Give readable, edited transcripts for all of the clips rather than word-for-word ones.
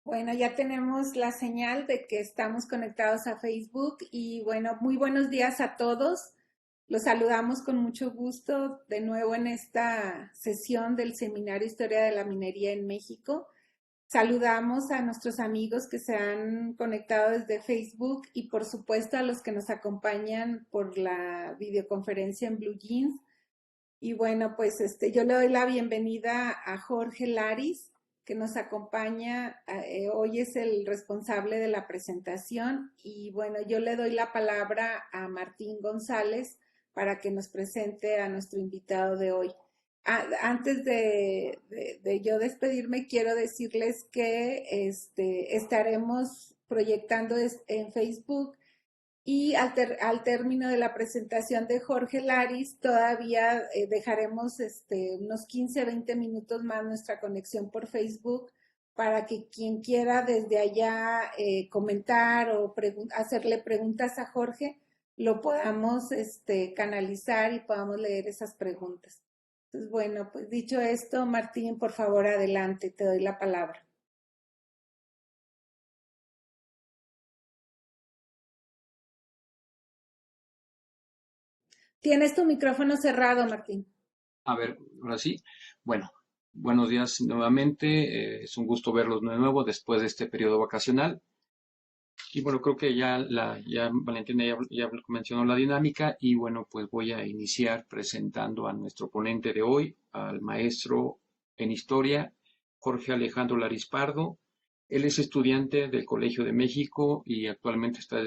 Bueno, ya tenemos la señal de que estamos conectados a Facebook y bueno, muy buenos días a todos. Los saludamos con mucho gusto de nuevo en esta sesión del Seminario Historia de la Minería en México. Saludamos a nuestros amigos que se han conectado desde Facebook y por supuesto a los que nos acompañan por la videoconferencia en Blue Jeans. Y bueno, pues yo le doy la bienvenida a Jorge Laris, que nos acompaña. Hoy es el responsable de la presentación. Y bueno, yo le doy la palabra a Martín González para que nos presente a nuestro invitado de hoy. Antes de yo despedirme, quiero decirles que estaremos proyectando en Facebook y al término de la presentación de Jorge Laris, todavía dejaremos unos 15, 20 minutos más nuestra conexión por Facebook para que quien quiera desde allá comentar o hacerle preguntas a Jorge, lo podamos canalizar y podamos leer esas preguntas. Entonces, bueno, pues dicho esto, Martín, por favor, adelante, te doy la palabra. Tienes tu micrófono cerrado, Martín. A ver, ahora sí. Bueno, buenos días nuevamente. Es un gusto verlos de nuevo después de este periodo vacacional. Y bueno, creo que ya Valentina ya mencionó la dinámica y bueno, pues voy a iniciar presentando a nuestro ponente de hoy, al maestro en historia, Jorge Alejandro Laris Pardo. Él es estudiante del Colegio de México y actualmente está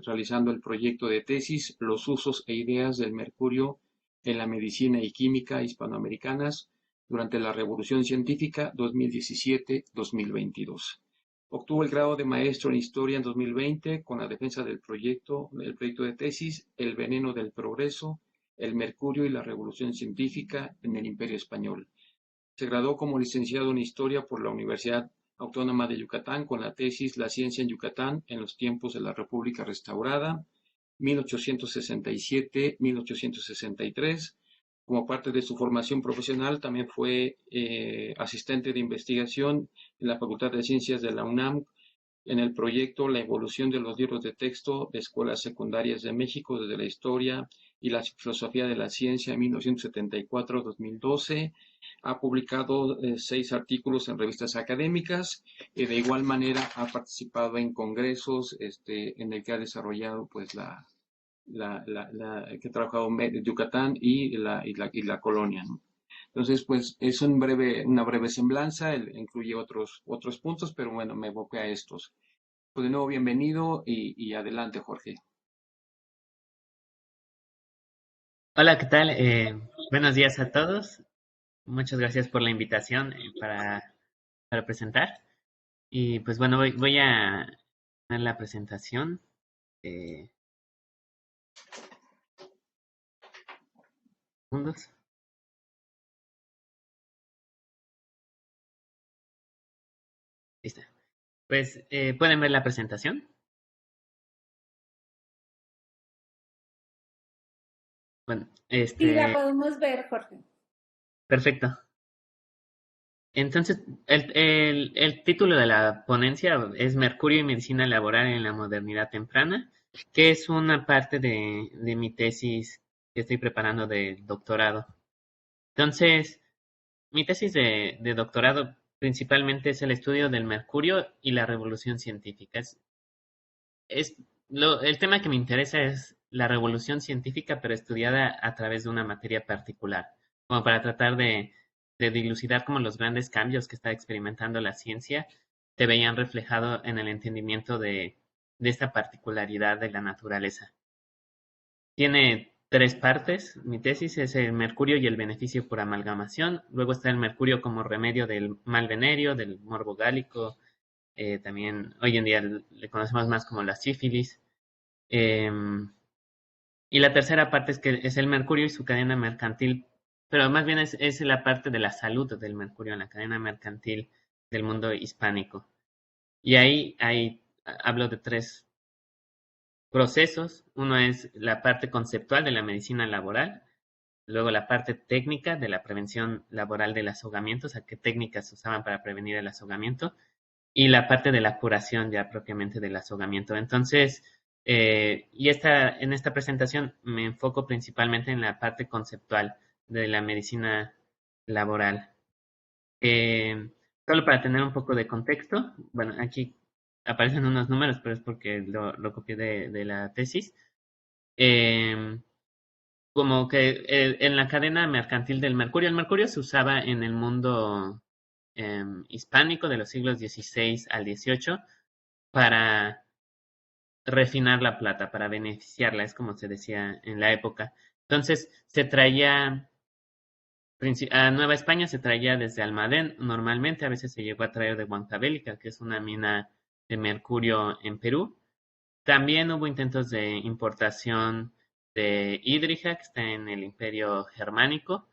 realizando el proyecto de tesis Los usos e ideas del mercurio en la medicina y química hispanoamericanas durante la Revolución Científica 2017-2022. Obtuvo el grado de maestro en Historia en 2020 con la defensa del proyecto de tesis El veneno del progreso, el mercurio y la revolución científica en el Imperio Español. Se graduó como licenciado en Historia por la Universidad Autónoma de Yucatán con la tesis La ciencia en Yucatán en los tiempos de la República Restaurada, 1867-1863. Como parte de su formación profesional, también fue asistente de investigación en la Facultad de Ciencias de la UNAM en el proyecto La evolución de los libros de texto de escuelas secundarias de México desde la historia y la filosofía de la ciencia en 1974-2012. Ha publicado 6 artículos en revistas académicas y de igual manera ha participado en congresos en el que ha desarrollado pues que ha trabajado en Yucatán y la colonia, ¿no? Entonces, pues es una breve semblanza, incluye otros puntos, pero bueno, me evoqué a estos. Pues de nuevo, bienvenido y adelante, Jorge. Hola, ¿qué tal? Buenos días a todos. Muchas gracias por la invitación para presentar. Y pues bueno, voy a dar la presentación. Eh, Segundos. Listo. Pues, ¿pueden ver la presentación? Bueno, Sí, la podemos ver, Jorge. perfecto. Entonces, el título de la ponencia es Mercurio y Medicina Laboral en la Modernidad Temprana, que es una parte de mi tesis que estoy preparando de doctorado. Entonces, mi tesis de doctorado principalmente es el estudio del mercurio y la revolución científica. El tema que me interesa es la revolución científica, pero estudiada a través de una materia particular, como para tratar de dilucidar cómo los grandes cambios que está experimentando la ciencia se veían reflejado en el entendimiento de esta particularidad de la naturaleza. Tiene 3 partes. Mi tesis es el mercurio y el beneficio por amalgamación. Luego está el mercurio como remedio del mal venéreo, del morbo gálico. También hoy en día le conocemos más como la sífilis. Y la tercera parte es el mercurio y su cadena mercantil, pero más bien es la parte de la salud del mercurio en la cadena mercantil del mundo hispánico. Y ahí hablo de 3 procesos. Uno es la parte conceptual de la medicina laboral, luego la parte técnica de la prevención laboral del azogamiento, o sea, qué técnicas se usaban para prevenir el azogamiento, y la parte de la curación ya propiamente del azogamiento. Entonces, en esta presentación me enfoco principalmente en la parte conceptual de la medicina laboral. Solo para tener un poco de contexto, bueno, aquí aparecen unos números, pero es porque lo copié de la tesis. Eh, Como que en la cadena mercantil del mercurio, el mercurio se usaba en el mundo hispánico de los siglos XVI al XVIII para refinar la plata, para beneficiarla, es como se decía en la época. Entonces se traía a Nueva España, se traía desde Almadén, normalmente a veces se llegó a traer de Huancavelica, que es una mina de mercurio en Perú. También hubo intentos de importación de Hídrica, que está en el Imperio Germánico,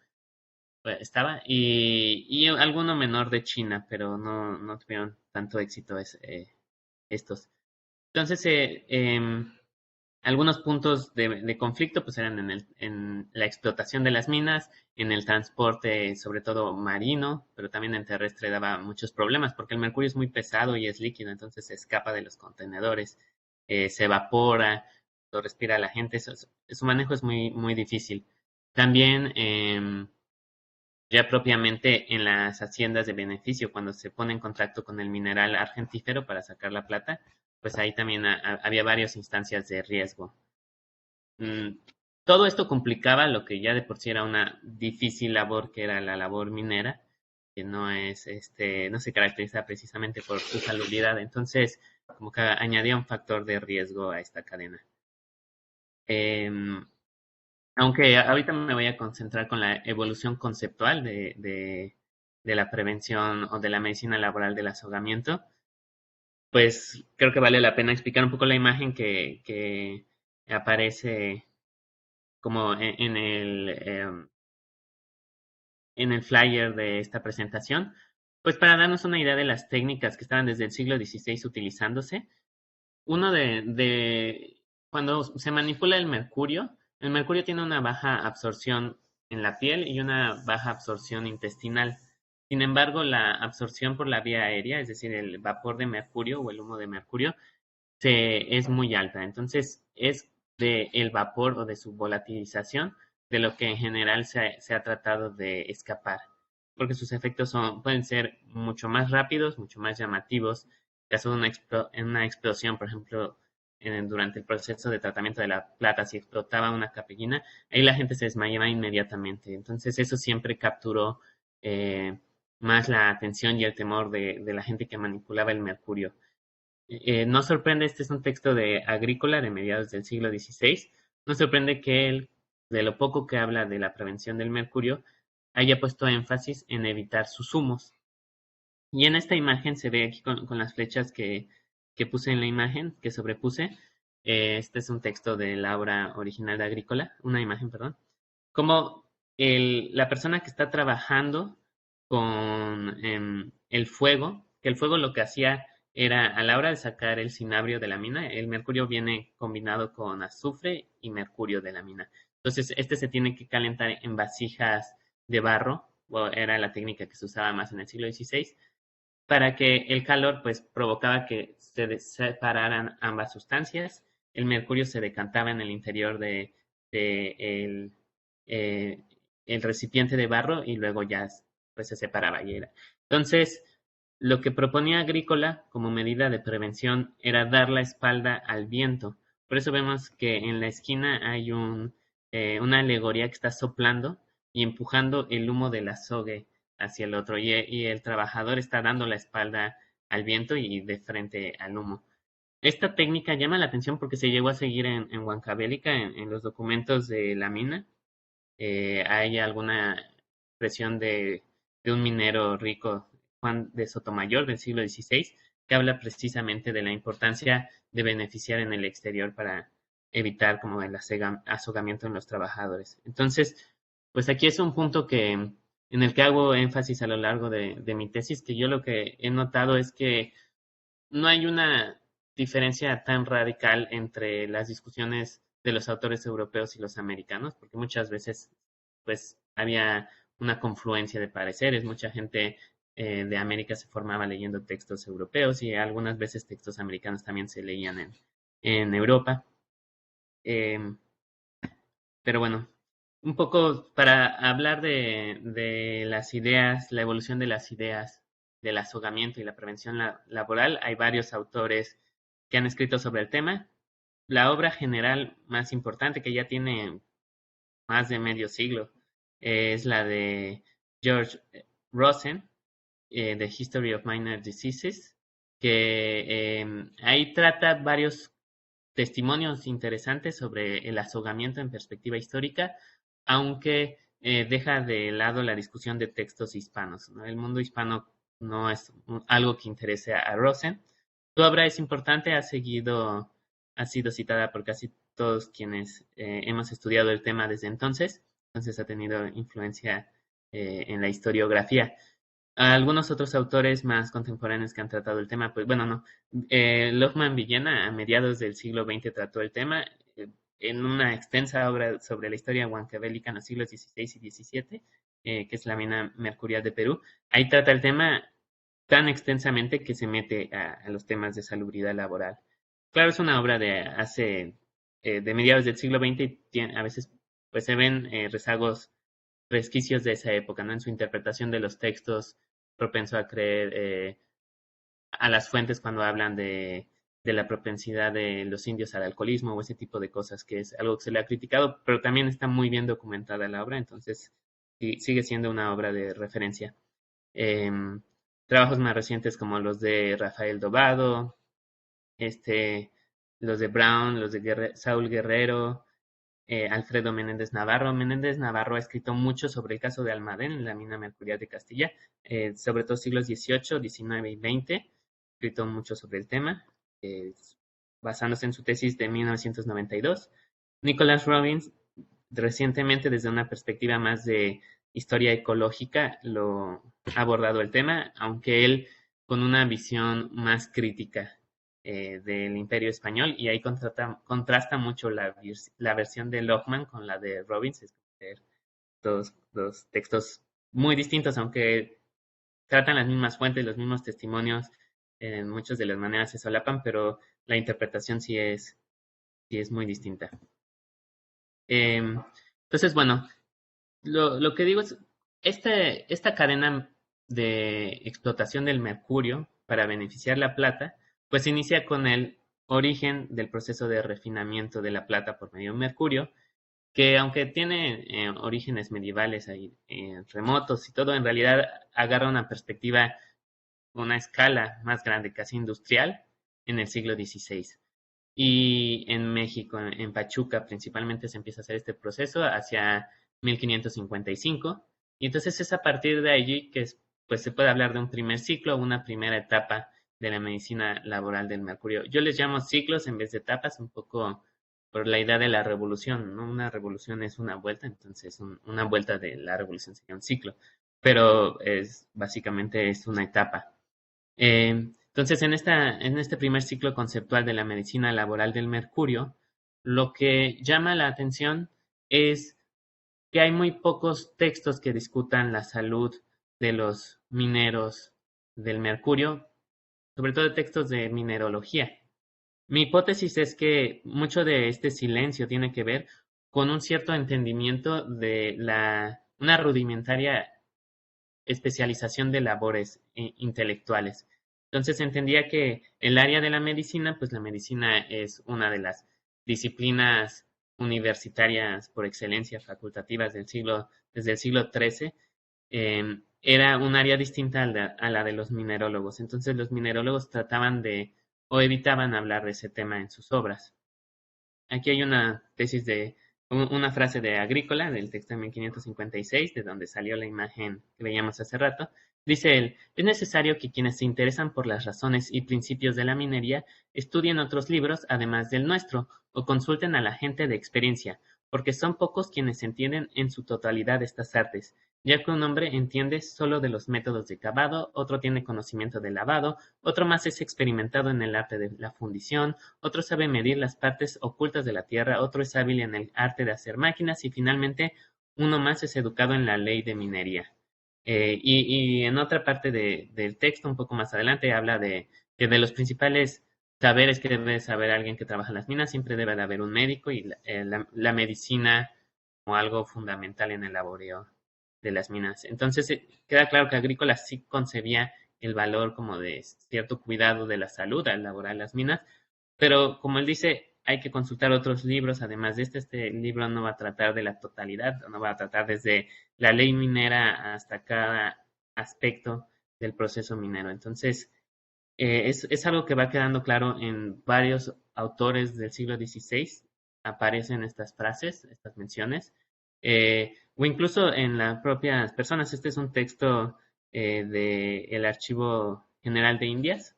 estaba, y alguno menor de China, pero no tuvieron tanto éxito estos. Entonces, algunos puntos de conflicto pues eran en la explotación de las minas, en el transporte, sobre todo marino, pero también en terrestre daba muchos problemas porque el mercurio es muy pesado y es líquido, entonces se escapa de los contenedores, se evapora, lo respira la gente, su manejo es muy difícil. También ya propiamente en las haciendas de beneficio, cuando se pone en contacto con el mineral argentífero para sacar la plata, pues ahí también había varias instancias de riesgo. Mm, Todo esto complicaba lo que ya de por sí era una difícil labor, que era la labor minera, que no se caracteriza precisamente por su salubridad. Entonces, como que añadía un factor de riesgo a esta cadena. Em, Aunque ahorita me voy a concentrar con la evolución conceptual de la prevención o de la medicina laboral del azogamiento, pues creo que vale la pena explicar un poco la imagen que aparece como en el flyer de esta presentación, pues para darnos una idea de las técnicas que estaban desde el siglo XVI utilizándose. Uno cuando se manipula el mercurio tiene una baja absorción en la piel y una baja absorción intestinal. Sin embargo, la absorción por la vía aérea, es decir, el vapor de mercurio o el humo de mercurio, es muy alta. Entonces, es de el vapor o de su volatilización de lo que en general se ha tratado de escapar, porque sus efectos pueden ser mucho más rápidos, mucho más llamativos. En caso de una explosión, por ejemplo, durante el proceso de tratamiento de la plata, si explotaba una capellina, ahí la gente se desmayaba inmediatamente. Entonces, eso siempre capturó más la atención y el temor de la gente que manipulaba el mercurio. No sorprende, este es un texto de Agrícola de mediados del siglo XVI, no sorprende que él, de lo poco que habla de la prevención del mercurio, haya puesto énfasis en evitar sus humos. Y en esta imagen se ve aquí con las flechas que puse en la imagen, que sobrepuse. Este es un texto de la obra original de Agrícola, una imagen, perdón. Como la persona que está trabajando con el fuego, que el fuego lo que hacía era a la hora de sacar el cinabrio de la mina, el mercurio viene combinado con azufre y mercurio de la mina. Entonces, este se tiene que calentar en vasijas de barro, o era la técnica que se usaba más en el siglo XVI, para que el calor pues provocaba que se separaran ambas sustancias. El mercurio se decantaba en el interior de eh, el recipiente de barro y luego ya pues se separaba y era. Entonces, lo que proponía Agrícola como medida de prevención era dar la espalda al viento. Por eso vemos que en la esquina hay una alegoría que está soplando y empujando el humo del azogue hacia el otro y el trabajador está dando la espalda al viento y de frente al humo. Esta técnica llama la atención porque se llegó a seguir en Huancavelica, en los documentos de la mina. Hay alguna expresión de un minero rico, Juan de Sotomayor, del siglo XVI, que habla precisamente de la importancia de beneficiar en el exterior para evitar como el azogamiento en los trabajadores. Entonces, pues aquí es un punto en el que hago énfasis a lo largo de mi tesis, que yo lo que he notado es que no hay una diferencia tan radical entre las discusiones de los autores europeos y los americanos, porque muchas veces pues había una confluencia de pareceres, mucha gente de América se formaba leyendo textos europeos y algunas veces textos americanos también se leían en Europa. Pero bueno, un poco para hablar de las ideas, la evolución de las ideas, del azogamiento y la prevención laboral, hay varios autores que han escrito sobre el tema. La obra general más importante, que ya tiene más de medio siglo, es la de George Rosen, The History of Minor Diseases, que ahí trata varios testimonios interesantes sobre el azogamiento en perspectiva histórica, aunque deja de lado la discusión de textos hispanos, ¿no? El mundo hispano no es algo que interese a Rosen. Su obra es importante, ha sido citada por casi todos quienes hemos estudiado el tema desde entonces ha tenido influencia en la historiografía. Algunos otros autores más contemporáneos que han tratado el tema, pues bueno, no. Lohmann Villena a mediados del siglo XX trató el tema en una extensa obra sobre la historia huancavelica en los siglos XVI y XVII, que es la mina mercurial de Perú. Ahí trata el tema tan extensamente que se mete a los temas de salubridad laboral. Claro, es una obra de mediados del siglo XX y a veces pues se ven rezagos, resquicios de esa época, ¿no? En su interpretación de los textos, propenso a creer a las fuentes cuando hablan de la propensidad de los indios al alcoholismo o ese tipo de cosas, que es algo que se le ha criticado, pero también está muy bien documentada la obra, entonces sigue siendo una obra de referencia. Trabajos más recientes como los de Rafael Dobado, los de Brown, los de Saúl Guerrero, Alfredo Menéndez Navarro. Menéndez Navarro ha escrito mucho sobre el caso de Almadén en la mina mercurial de Castilla, sobre todo siglos XVIII, XIX y XX. Ha escrito mucho sobre el tema, basándose en su tesis de 1992. Nicholas Robbins, recientemente, desde una perspectiva más de historia ecológica, lo ha abordado el tema, aunque él con una visión más crítica del Imperio Español, y ahí contrasta mucho la versión de Lohmann con la de Robbins, es dos textos muy distintos, aunque tratan las mismas fuentes, los mismos testimonios, en muchas de las maneras se solapan, pero la interpretación sí es muy distinta. Entonces, bueno, lo que digo es, esta cadena de explotación del mercurio para beneficiar la plata, pues inicia con el origen del proceso de refinamiento de la plata por medio de mercurio, que aunque tiene orígenes medievales ahí, remotos y todo, en realidad agarra una perspectiva, una escala más grande, casi industrial, en el siglo XVI. Y en México, en Pachuca, principalmente se empieza a hacer este proceso hacia 1555. Y entonces es a partir de allí que pues se puede hablar de un primer ciclo, una primera etapa de la medicina laboral del mercurio. Yo les llamo ciclos en vez de etapas, un poco por la idea de la revolución, ¿no? Una revolución es una vuelta, entonces una vuelta de la revolución sería un ciclo, pero básicamente es una etapa. Entonces, en este primer ciclo conceptual de la medicina laboral del mercurio, lo que llama la atención es que hay muy pocos textos que discutan la salud de los mineros del mercurio, sobre todo textos de minerología. Mi hipótesis es que mucho de este silencio tiene que ver con un cierto entendimiento de una rudimentaria especialización de labores intelectuales. Entonces entendía que el área de la medicina, pues la medicina es una de las disciplinas universitarias por excelencia, facultativas desde el siglo XIII, era un área distinta a la de los minerólogos. Entonces los minerólogos trataban o evitaban hablar de ese tema en sus obras. Aquí hay una frase de Agrícola, del texto de 1556, de donde salió la imagen que veíamos hace rato. Dice él, es necesario que quienes se interesan por las razones y principios de la minería estudien otros libros además del nuestro, o consulten a la gente de experiencia, porque son pocos quienes entienden en su totalidad estas artes, ya que un hombre entiende solo de los métodos de cavado, otro tiene conocimiento del lavado, otro más es experimentado en el arte de la fundición, otro sabe medir las partes ocultas de la tierra, otro es hábil en el arte de hacer máquinas y finalmente uno más es educado en la ley de minería. Y en otra parte del texto, un poco más adelante, habla de que de los principales saberes que debe saber alguien que trabaja en las minas, siempre debe de haber un médico y la medicina como algo fundamental en el laboreo de las minas. Entonces, queda claro que Agrícola sí concebía el valor como de cierto cuidado de la salud al laborar las minas, pero como él dice, hay que consultar otros libros, además de este libro no va a tratar de la totalidad, no va a tratar desde la ley minera hasta cada aspecto del proceso minero. Entonces, es algo que va quedando claro en varios autores del siglo XVI, aparecen estas frases, estas menciones, o incluso en las propias personas. Este es un texto del Archivo General de Indias,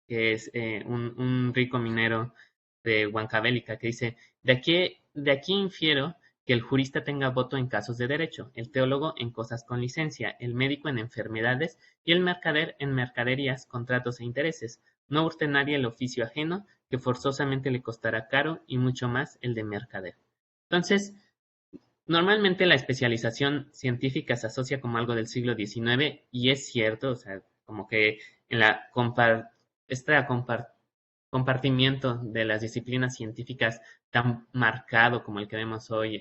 que es un rico minero de Huancavelica, que dice, de aquí infiero que el jurista tenga voto en casos de derecho, el teólogo en cosas con licencia, el médico en enfermedades y el mercader en mercaderías, contratos e intereses. No hurte nadie el oficio ajeno, que forzosamente le costará caro y mucho más el de mercader. Entonces, normalmente la especialización científica se asocia como algo del siglo XIX y es cierto, o sea, como que en la este compartimiento de las disciplinas científicas tan marcado como el que vemos hoy,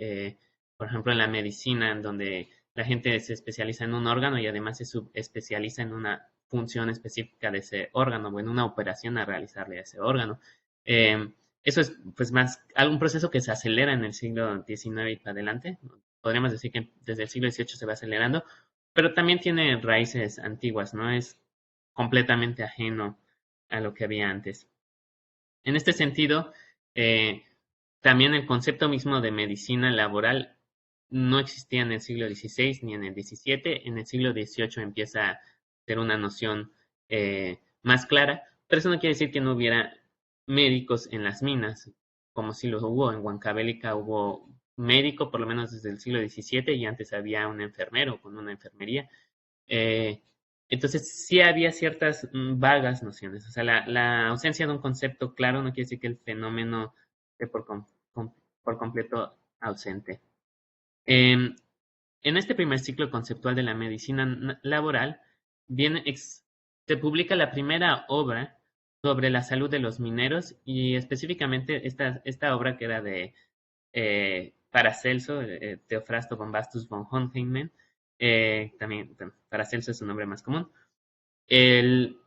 por ejemplo, en la medicina, en donde la gente se especializa en un órgano y además se subespecializa en una función específica de ese órgano o en una operación a realizarle a ese órgano. Eh, Eso es pues más algún proceso que se acelera en el siglo XIX y para adelante. Podríamos decir que desde el siglo XVIII se va acelerando, pero también tiene raíces antiguas, no es completamente ajeno a lo que había antes. En este sentido, eh, también el concepto mismo de medicina laboral no existía en el siglo XVI ni en el XVII. En el siglo XVIII empieza a ser una noción más clara, pero eso no quiere decir que no hubiera médicos en las minas, como si los hubo. En Huancavelica hubo médico, por lo menos desde el siglo XVII, y antes había un enfermero con una enfermería. Eh, entonces, sí había ciertas vagas nociones. O sea, la ausencia de un concepto claro no quiere decir que el fenómeno esté por completo ausente. Eh, en este primer ciclo conceptual de la medicina laboral, se publica la primera obra sobre la salud de los mineros y específicamente esta obra que era de Paracelso, Theophrastus Bombastus von Hohenheim, también bueno, Paracelso es su nombre más común. Él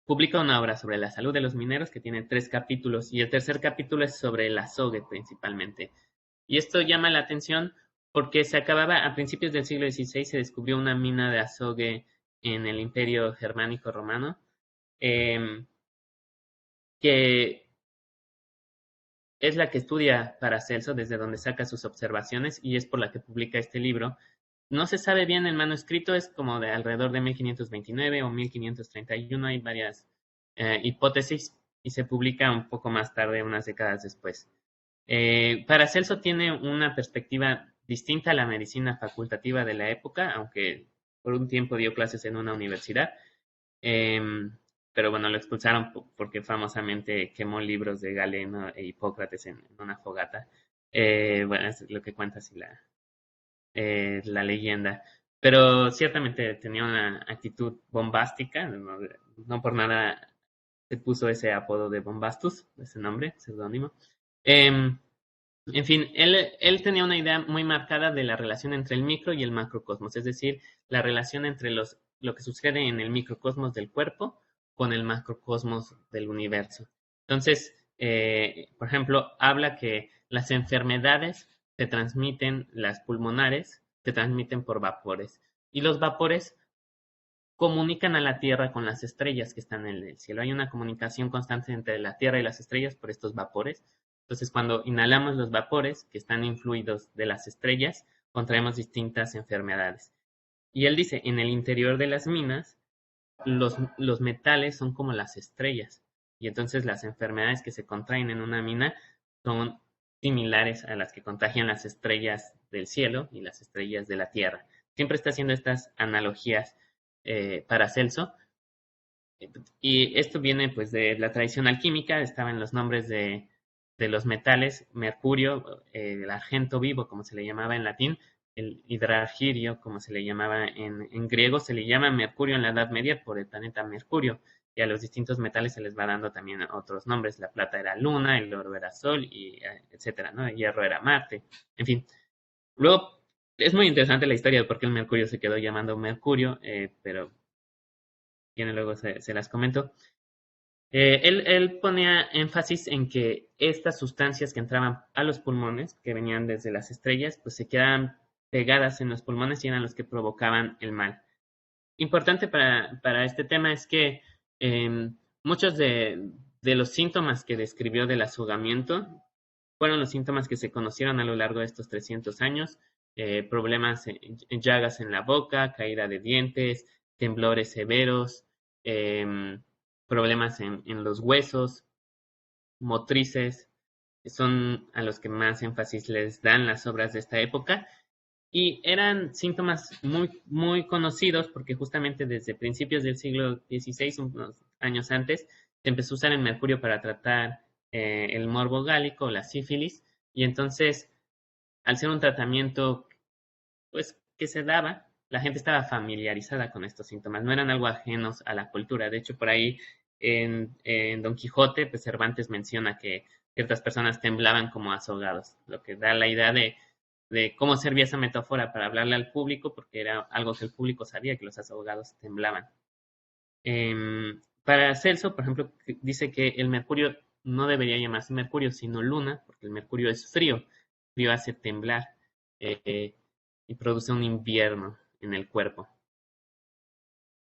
publica una obra sobre la salud de los mineros que tiene 3 capítulos y el tercer capítulo es sobre el azogue principalmente. Y esto llama la atención porque se acababa, a principios del siglo XVI se descubrió una mina de azogue en el Imperio Germánico Romano, eh, que es la que estudia Paracelso, desde donde saca sus observaciones y es por la que publica este libro. No se sabe bien el manuscrito, es como de alrededor de 1529 o 1531, hay varias hipótesis y se publica un poco más tarde, unas décadas después. Paracelso tiene una perspectiva distinta a la medicina facultativa de la época, aunque por un tiempo dio clases en una universidad. Pero bueno, lo expulsaron porque famosamente quemó libros de Galeno e Hipócrates en una fogata. Bueno, es lo que cuenta así la leyenda. Pero ciertamente tenía una actitud bombástica, no por nada se puso ese apodo de Bombastus, ese nombre, seudónimo. En fin, él tenía una idea muy marcada de la relación entre el micro y el macrocosmos, es decir, la relación entre lo que sucede en el microcosmos del cuerpo con el macrocosmos del universo. Entonces, por ejemplo, habla que las enfermedades se transmiten, las pulmonares, se transmiten por vapores. Y los vapores comunican a la Tierra con las estrellas que están en el cielo. Hay una comunicación constante entre la Tierra y las estrellas por estos vapores. Entonces, cuando inhalamos los vapores que están influidos de las estrellas, contraemos distintas enfermedades. Y él dice, en el interior de las minas, los metales son como las estrellas. Y entonces las enfermedades que se contraen en una mina son similares a las que contagian las estrellas del cielo y las estrellas de la Tierra. Siempre está haciendo estas analogías Paracelso. Y esto viene pues de la tradición alquímica, estaban los nombres de los metales, mercurio, el argento vivo, como se le llamaba en latín, el hidrargirio, como se le llamaba en griego, se le llama mercurio en la Edad Media por el planeta Mercurio, y a los distintos metales se les va dando también otros nombres. La plata era luna, el oro era sol, y etcétera, ¿no? El hierro era Marte, en fin. Luego, es muy interesante la historia de por qué el mercurio se quedó llamando mercurio, pero luego se las comento. Él ponía énfasis en que estas sustancias que entraban a los pulmones, que venían desde las estrellas, pues se quedaban pegadas en los pulmones y eran los que provocaban el mal. Importante para este tema es que muchos de los síntomas que describió del azogamiento fueron los síntomas que se conocieron a lo largo de estos 300 años. Problemas, llagas en la boca, caída de dientes, temblores severos, problemas en los huesos, motrices, son a los que más énfasis les dan las obras de esta época. Y eran síntomas muy, muy conocidos porque justamente desde principios del siglo XVI, unos años antes, se empezó a usar el mercurio para tratar el morbo gálico, la sífilis, y entonces, al ser un tratamiento pues que se daba, la gente estaba familiarizada con estos síntomas, no eran algo ajenos a la cultura. De hecho, por ahí en Don Quijote, pues Cervantes menciona que ciertas personas temblaban como azogados, lo que da la idea de cómo servía esa metáfora para hablarle al público, porque era algo que el público sabía, que los azogados temblaban. Para Celso, por ejemplo, dice que el mercurio no debería llamarse mercurio, sino luna, porque el mercurio es frío, frío hace temblar y produce un invierno en el cuerpo.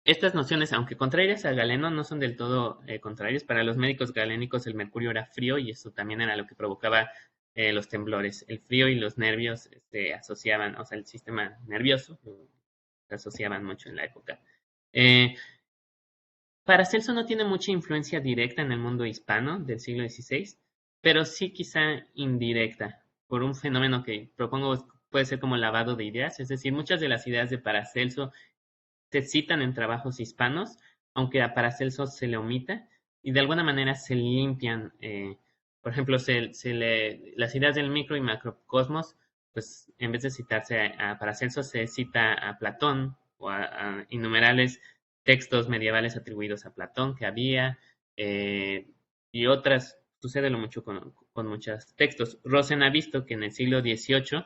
Estas nociones, aunque contrarias a Galeno, no son del todo contrarias. Para los médicos galénicos el mercurio era frío y eso también era lo que provocaba los temblores. El frío y los nervios se asociaban, o sea, el sistema nervioso se asociaban mucho en la época. Paracelso no tiene mucha influencia directa en el mundo hispano del siglo XVI, pero sí quizá indirecta, por un fenómeno que propongo puede ser como lavado de ideas, es decir, muchas de las ideas de Paracelso se citan en trabajos hispanos, aunque a Paracelso se le omita, y de alguna manera se limpian. Por ejemplo, las ideas del micro y macrocosmos, pues en vez de citarse a Paracelso, se cita a Platón o a innumerables textos medievales atribuidos a Platón que había, y otras, sucede lo mucho con muchos textos. Rosen ha visto que en el siglo XVIII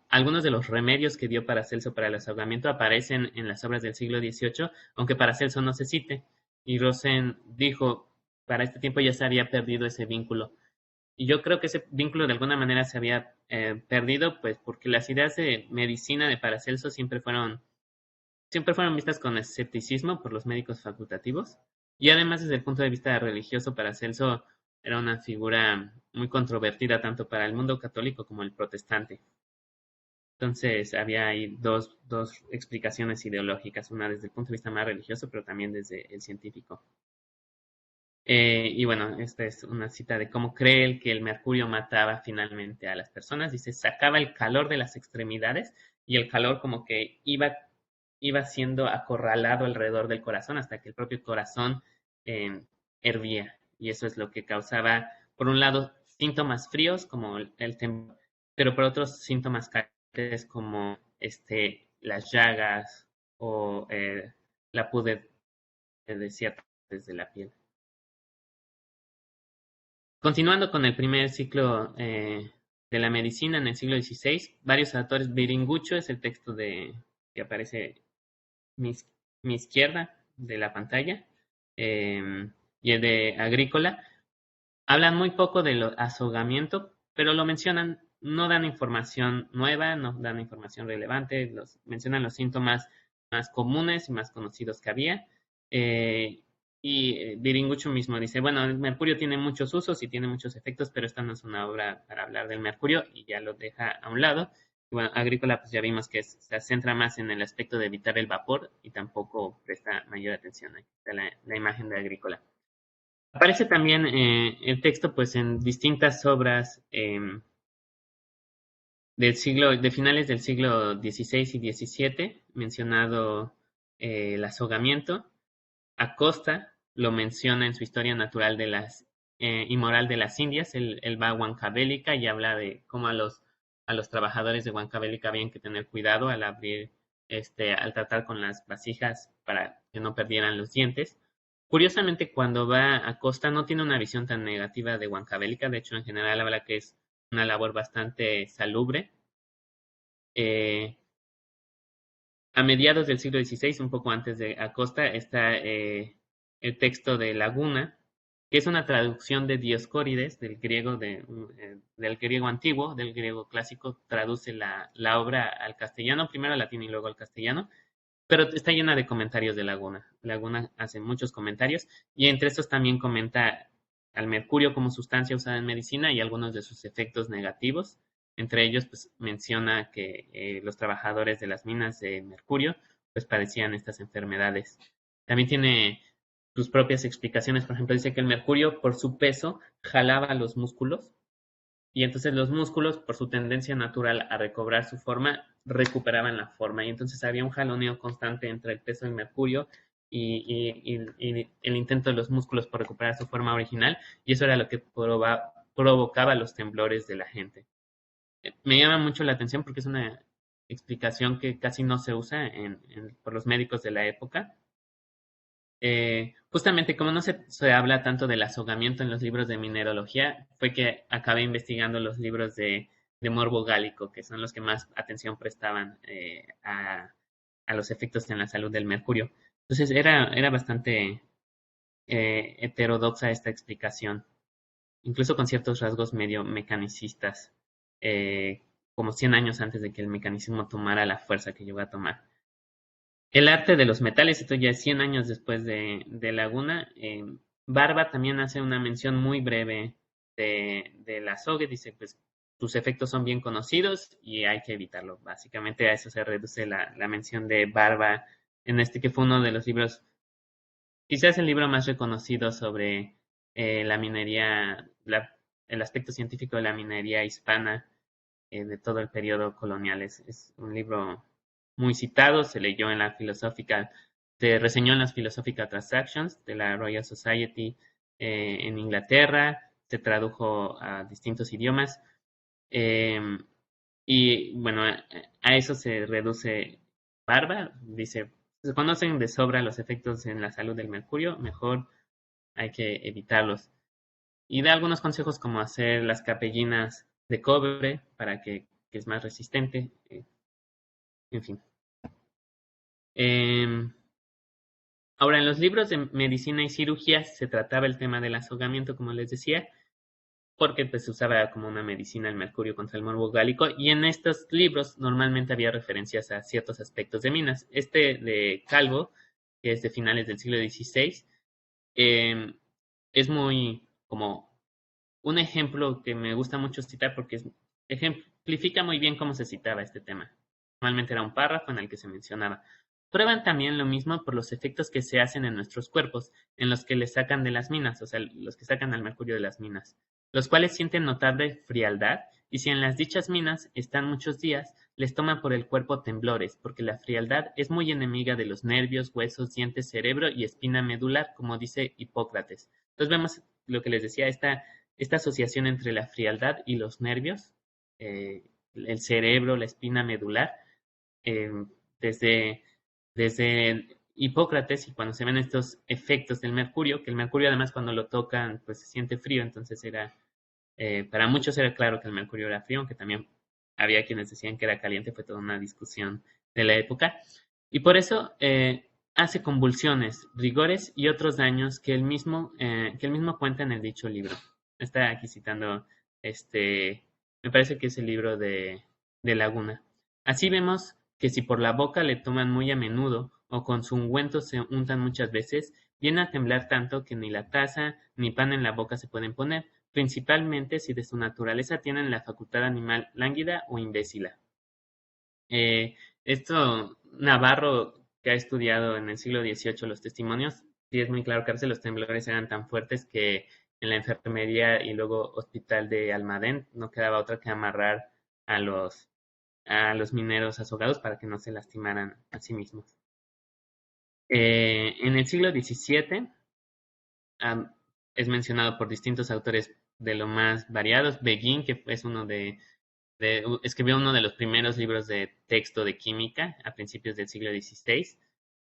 algunos de los remedios que dio Paracelso para el ahogamiento aparecen en las obras del siglo XVIII, aunque Paracelso no se cite. Y Rosen dijo, para este tiempo ya se había perdido ese vínculo. Y yo creo que ese vínculo de alguna manera se había perdido, pues porque las ideas de medicina de Paracelso siempre fueron vistas con escepticismo por los médicos facultativos. Y además, desde el punto de vista religioso, Paracelso era una figura muy controvertida tanto para el mundo católico como el protestante. Entonces había ahí dos explicaciones ideológicas, una desde el punto de vista más religioso, pero también desde el científico. Y bueno, esta es una cita de cómo cree él que el mercurio mataba finalmente a las personas. Dice, sacaba el calor de las extremidades y el calor como que iba siendo acorralado alrededor del corazón hasta que el propio corazón hervía. Y eso es lo que causaba, por un lado, síntomas fríos como el temblor, pero por otros síntomas como las llagas o la pudre de ciertas partes de la piel. Continuando con el primer ciclo de la medicina en el siglo XVI, varios autores, Biringucho es el texto que aparece mi, mi izquierda de la pantalla, y el de Agrícola, hablan muy poco del azogamiento, pero lo mencionan, no dan información nueva, no dan información relevante, mencionan los síntomas más comunes y más conocidos que había. Y Biringucho mismo dice, bueno, el mercurio tiene muchos usos y tiene muchos efectos, pero esta no es una obra para hablar del mercurio y ya lo deja a un lado. Y bueno, Agrícola, pues ya vimos que se centra más en el aspecto de evitar el vapor y tampoco presta mayor atención. Ahí está la imagen de Agrícola. Aparece también el texto pues en distintas obras de finales del siglo XVI y XVII, mencionado el azogamiento. Acosta lo menciona en su Historia Natural y Moral de las Indias. Él va a Huancavelica y habla de cómo a los a los trabajadores de Huancavelica habían que tener cuidado al al tratar con las vasijas para que no perdieran los dientes. Curiosamente, cuando va a Costa no tiene una visión tan negativa de Huancavelica, de hecho en general habla que es una labor bastante salubre. A mediados del siglo XVI, un poco antes de Acosta, está el texto de Laguna, que es una traducción de Dioscórides, del griego antiguo, del griego clásico, traduce la obra al castellano, primero al latín y luego al castellano, pero está llena de comentarios de Laguna. Laguna hace muchos comentarios y entre estos también comenta al mercurio como sustancia usada en medicina y algunos de sus efectos negativos. Entre ellos, pues menciona que los trabajadores de las minas de mercurio pues padecían estas enfermedades. También tiene sus propias explicaciones. Por ejemplo, dice que el mercurio por su peso jalaba los músculos y entonces los músculos, por su tendencia natural a recobrar su forma, recuperaban la forma. Y entonces había un jaloneo constante entre el peso del mercurio y el intento de los músculos por recuperar su forma original. Y eso era lo que provocaba los temblores de la gente. Me llama mucho la atención porque es una explicación que casi no se usa por los médicos de la época. Justamente como no se habla tanto del azogamiento en los libros de mineralogía, fue que acabé investigando los libros de morbo gálico, que son los que más atención prestaban a los efectos en la salud del mercurio. Entonces era bastante heterodoxa esta explicación, incluso con ciertos rasgos medio mecanicistas, como 100 años antes de que el mecanicismo tomara la fuerza que llegó a tomar. El arte de los metales, esto ya es 100 años después de Laguna. Barba también hace una mención muy breve de la azogue, dice, pues sus efectos son bien conocidos y hay que evitarlo. Básicamente a eso se reduce la mención de Barba en este que fue uno de los libros, quizás el libro más reconocido sobre la minería, el aspecto científico de la minería hispana de todo el periodo colonial. Es un libro muy citado, se leyó en la filosófica, se reseñó en las Philosophical Transactions de la Royal Society en Inglaterra, se tradujo a distintos idiomas eh, y bueno, a eso se reduce Barba, dice, se conocen de sobra los efectos en la salud del mercurio, mejor hay que evitarlos. Y da algunos consejos como hacer las capellinas de cobre para que es más resistente, en fin. Ahora, en los libros de medicina y cirugía se trataba el tema del azogamiento, como les decía, porque pues se usaba como una medicina el mercurio contra el morbo gálico, y en estos libros normalmente había referencias a ciertos aspectos de minas. Este de Calvo, que es de finales del siglo XVI, es muy como un ejemplo que me gusta mucho citar porque ejemplifica muy bien cómo se citaba este tema. Normalmente era un párrafo en el que se mencionaba. Prueban también lo mismo por los efectos que se hacen en nuestros cuerpos, en los que le sacan de las minas, o sea, los que sacan al mercurio de las minas, los cuales sienten notable frialdad, y si en las dichas minas están muchos días, les toma por el cuerpo temblores, porque la frialdad es muy enemiga de los nervios, huesos, dientes, cerebro y espina medular, como dice Hipócrates. Entonces vemos lo que les decía, esta asociación entre la frialdad y los nervios, el cerebro, la espina medular, eh, desde, desde Hipócrates, y cuando se ven estos efectos del mercurio, que el mercurio además cuando lo tocan pues se siente frío, entonces para muchos era claro que el mercurio era frío, aunque también había quienes decían que era caliente, fue toda una discusión de la época, y por eso hace convulsiones, rigores y otros daños que él mismo cuenta en el dicho libro. Está aquí citando me parece que es el libro de Laguna. Así vemos que si por la boca le toman muy a menudo o con su ungüento se untan muchas veces, viene a temblar tanto que ni la taza ni pan en la boca se pueden poner, principalmente si de su naturaleza tienen la facultad animal lánguida o imbécila. Esto, Navarro, que ha estudiado en el siglo XVIII los testimonios, sí es muy claro que a veces los temblores eran tan fuertes que en la enfermería y luego hospital de Almadén no quedaba otra que amarrar a los mineros azogados para que no se lastimaran a sí mismos. En el siglo XVII es mencionado por distintos autores de lo más variados. Beguín, que es uno de escribió uno de los primeros libros de texto de química a principios del siglo XVI.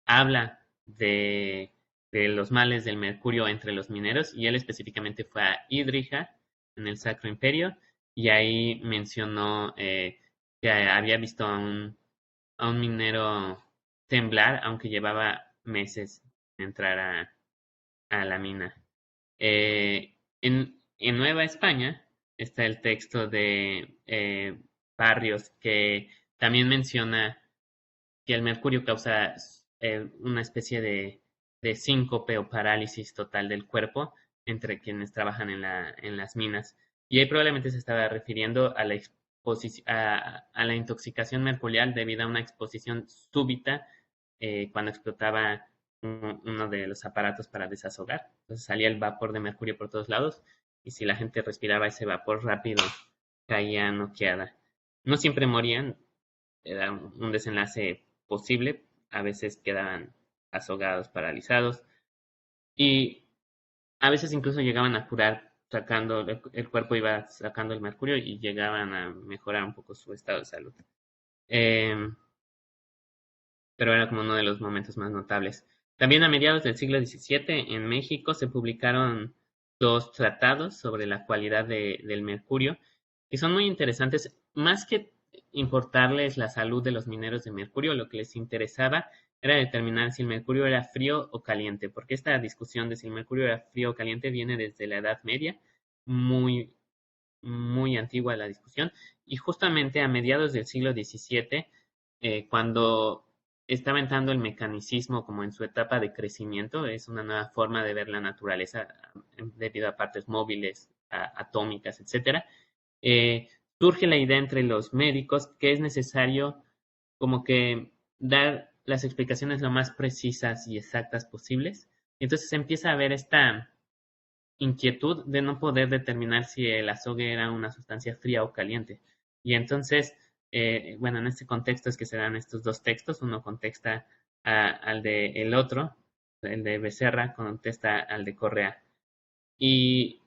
Habla de los males del mercurio entre los mineros y él específicamente fue a Idrija en el Sacro Imperio y ahí mencionó que había visto a un minero temblar aunque llevaba meses en entrar a la mina. En Nueva España está el texto de Barrios que también menciona que el mercurio causa una especie de síncope o parálisis total del cuerpo entre quienes trabajan en las minas. Y ahí probablemente se estaba refiriendo a a la intoxicación mercurial debido a una exposición súbita cuando explotaba uno de los aparatos para desazogar. Entonces salía el vapor de mercurio por todos lados y si la gente respiraba ese vapor rápido caía noqueada. No siempre morían, era un desenlace posible, a veces quedaban azogados, paralizados y a veces incluso llegaban a curar sacando, el cuerpo iba sacando el mercurio y llegaban a mejorar un poco su estado de salud. Eh, pero era como uno de los momentos más notables. También a mediados del siglo XVII en México se publicaron dos tratados sobre la cualidad del mercurio, que son muy interesantes. Más que importarles la salud de los mineros de mercurio, lo que les interesaba era determinar si el mercurio era frío o caliente, porque esta discusión de si el mercurio era frío o caliente viene desde la Edad Media, muy, muy antigua la discusión, y justamente a mediados del siglo XVII, cuando estaba entrando el mecanicismo como en su etapa de crecimiento, es una nueva forma de ver la naturaleza debido a partes móviles, atómicas, etcétera. Eh, Surge la idea entre los médicos que es necesario como que dar las explicaciones lo más precisas y exactas posibles. Y entonces empieza a haber esta inquietud de no poder determinar si el azogue era una sustancia fría o caliente. Y entonces, bueno, en este contexto es que se dan estos dos textos, uno contesta al de el otro, el de Becerra contesta al de Correa. Y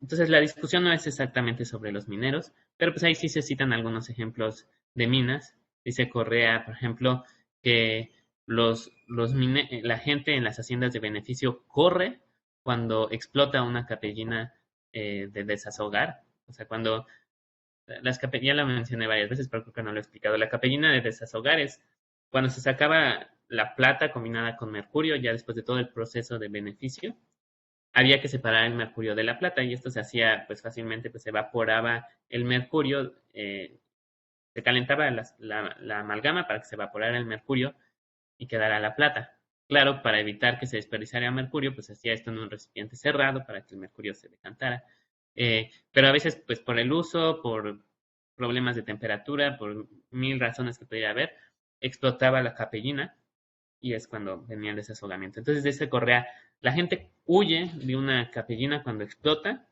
entonces la discusión no es exactamente sobre los mineros, pero pues ahí sí se citan algunos ejemplos de minas. Dice Correa, por ejemplo, que la gente en las haciendas de beneficio corre cuando explota una capellina de desahogar. O sea, cuando ya lo mencioné varias veces, pero creo que no lo he explicado. La capellina de desahogar es cuando se sacaba la plata combinada con mercurio, ya después de todo el proceso de beneficio había que separar el mercurio de la plata y esto se hacía pues fácilmente, pues se evaporaba el mercurio, se calentaba la amalgama para que se evaporara el mercurio y quedara la plata. Claro, para evitar que se desperdiciara mercurio, pues hacía esto en un recipiente cerrado para que el mercurio se decantara. Pero a veces, pues por el uso, por problemas de temperatura, por mil razones que pudiera haber, explotaba la capellina y es cuando venía el desazogamiento. Entonces, de ese Correa, la gente huye de una capellina cuando explota,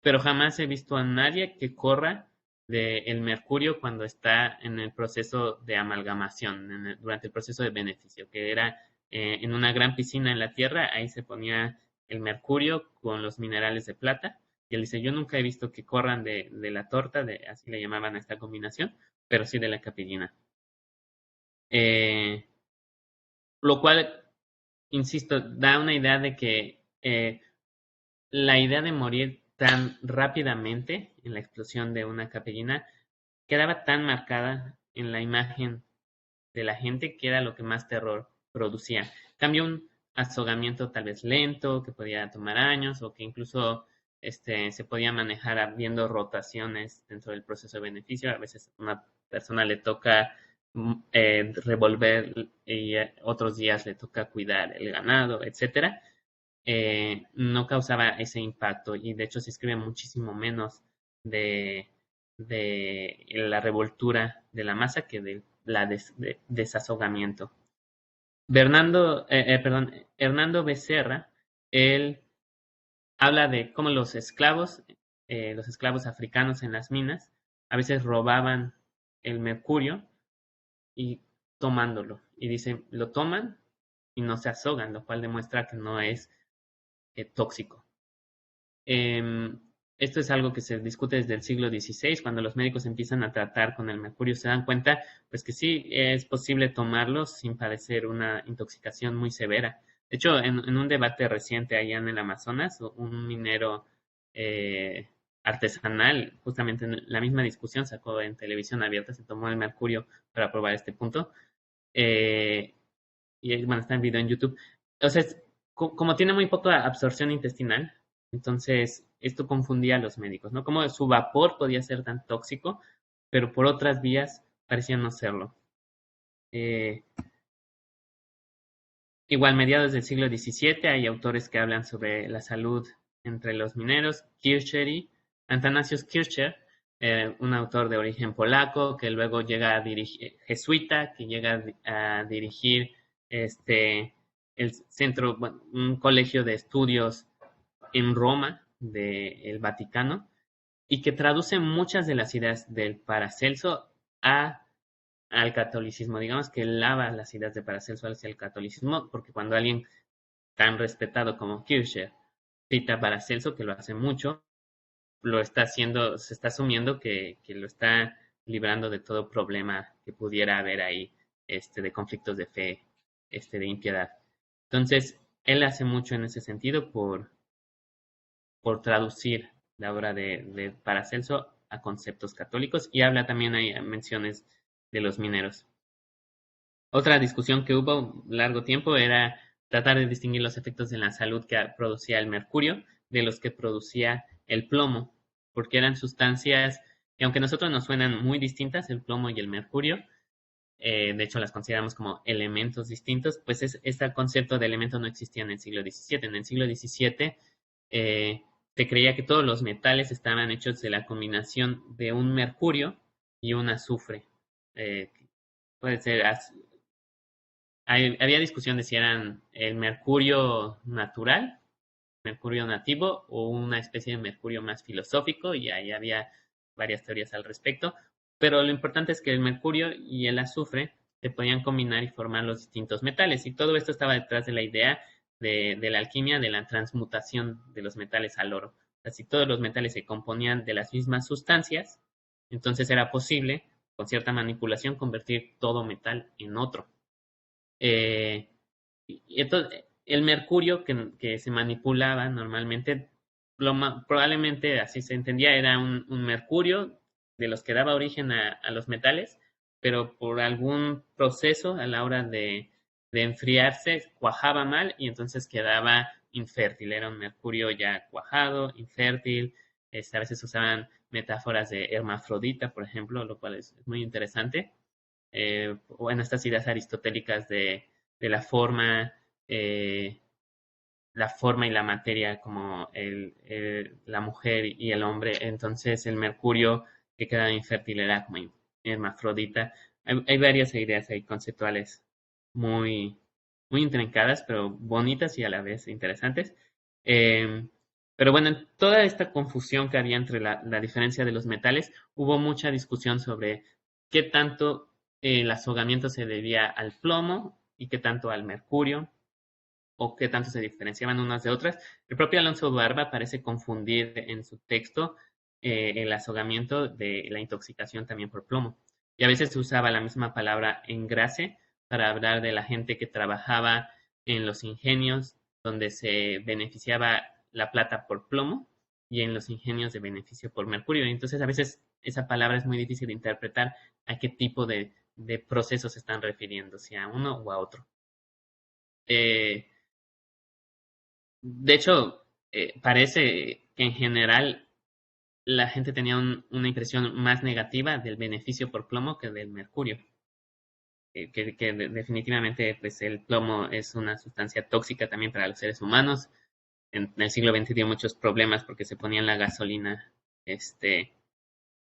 pero jamás he visto a nadie que corra del mercurio cuando está en el proceso de amalgamación, durante el proceso de beneficio, que era en una gran piscina en la tierra, ahí se ponía el mercurio con los minerales de plata. Y él dice, yo nunca he visto que corran de la torta, así le llamaban a esta combinación, pero sí de la capellina. Eh, lo cual, insisto, da una idea de que la idea de morir tan rápidamente en la explosión de una capellina quedaba tan marcada en la imagen de la gente que era lo que más terror producía. En cambio, un azogamiento tal vez lento, que podía tomar años o que incluso se podía manejar habiendo rotaciones dentro del proceso de beneficio. A veces a una persona le toca revolver y otros días le toca cuidar el ganado, etcétera. No causaba ese impacto y de hecho se escribe muchísimo menos de, de la revoltura de la masa que de desazogamiento. Hernando Becerra, él habla de cómo los esclavos africanos en las minas, a veces robaban el mercurio y tomándolo. Y dice, lo toman y no se azogan, lo cual demuestra que no es tóxico. Esto es algo que se discute desde el siglo XVI, cuando los médicos empiezan a tratar con el mercurio, se dan cuenta pues que sí es posible tomarlo sin padecer una intoxicación muy severa. De hecho, en un debate reciente allá en el Amazonas, un minero artesanal, justamente en la misma discusión, sacó en televisión abierta, se tomó el mercurio para probar este punto. Eh, y bueno, está en video en YouTube. O sea, como tiene muy poca absorción intestinal, entonces esto confundía a los médicos, ¿no? Como su vapor podía ser tan tóxico, pero por otras vías parecía no serlo. Eh, Igual, mediados del siglo XVII, hay autores que hablan sobre la salud entre los mineros. Kircher, Athanasius Kircher, un autor de origen polaco que luego llega a dirigir, jesuita, que llega a dirigir el centro, bueno, un colegio de estudios en Roma del Vaticano y que traduce muchas de las ideas del Paracelso a al catolicismo, digamos que lava las ideas de Paracelso hacia el catolicismo, porque cuando alguien tan respetado como Kircher cita a Paracelso, que lo hace mucho, lo está haciendo, se está asumiendo que lo está librando de todo problema que pudiera haber ahí, de conflictos de fe, de impiedad. Entonces, él hace mucho en ese sentido por traducir la obra de Paracelso a conceptos católicos y habla también, hay menciones de los mineros. Otra discusión que hubo un largo tiempo era tratar de distinguir los efectos en la salud que producía el mercurio de los que producía el plomo, porque eran sustancias que aunque a nosotros nos suenan muy distintas, el plomo y el mercurio, de hecho las consideramos como elementos distintos, pues este concepto de elemento no existía en el siglo XVII. En el siglo XVII se creía que todos los metales estaban hechos de la combinación de un mercurio y un azufre. Puede ser había discusión de si eran el mercurio natural, mercurio nativo o una especie de mercurio más filosófico y ahí había varias teorías al respecto, pero lo importante es que el mercurio y el azufre se podían combinar y formar los distintos metales y todo esto estaba detrás de la idea de la alquimia, de la transmutación de los metales al oro. O sea, si todos los metales se componían de las mismas sustancias, entonces era posible, con cierta manipulación, convertir todo metal en otro. Eh, y entonces, el mercurio que se manipulaba normalmente, probablemente así se entendía, era un mercurio de los que daba origen a los metales, pero por algún proceso a la hora de enfriarse cuajaba mal y entonces quedaba infértil. Era un mercurio ya cuajado, infértil. A veces usaban metáforas de hermafrodita, por ejemplo, lo cual es muy interesante. Bueno, estas ideas aristotélicas de eh, la forma y la materia como la mujer y el hombre. Entonces el mercurio que queda infértil era como hermafrodita. Hay varias ideas ahí conceptuales muy, muy intrincadas, pero bonitas y a la vez interesantes. Eh, pero bueno, en toda esta confusión que había entre la diferencia de los metales, hubo mucha discusión sobre qué tanto el azogamiento se debía al plomo y qué tanto al mercurio o qué tanto se diferenciaban unas de otras. El propio Alonso Barba parece confundir en su texto el azogamiento de la intoxicación también por plomo. Y a veces se usaba la misma palabra engrase para hablar de la gente que trabajaba en los ingenios donde se beneficiaba la plata por plomo y en los ingenios de beneficio por mercurio. Entonces a veces esa palabra es muy difícil de interpretar a qué tipo de procesos se están refiriendo, si a uno o a otro. Eh, de hecho, parece que en general la gente tenía una impresión más negativa del beneficio por plomo que del mercurio. Definitivamente pues el plomo es una sustancia tóxica también para los seres humanos. En el siglo XX dio muchos problemas porque se ponían la gasolina.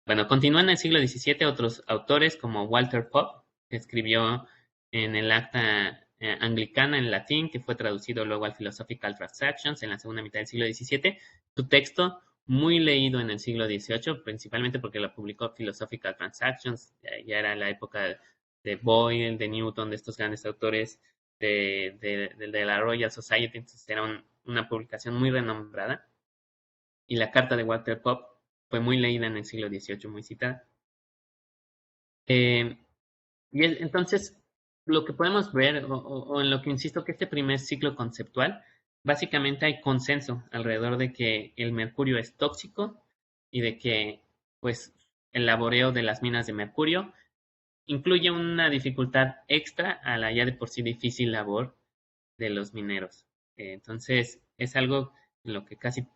Bueno, continúan en el siglo XVII otros autores como Walter Pope, que escribió en el Acta Anglicana en latín, que fue traducido luego al Philosophical Transactions en la segunda mitad del siglo XVII. Su texto, muy leído en el siglo XVIII, principalmente porque lo publicó Philosophical Transactions, ya era la época de Boyle, de Newton, de estos grandes autores de la Royal Society, entonces era una publicación muy renombrada. y la carta de Walter Pope fue muy leída en el siglo XVIII, muy citada. Entonces, lo que podemos ver, o en lo que insisto, que este primer ciclo conceptual, básicamente hay consenso alrededor de que el mercurio es tóxico y de que, pues, el laboreo de las minas de mercurio incluye una dificultad extra a la ya de por sí difícil labor de los mineros. Entonces, es algo en lo que casi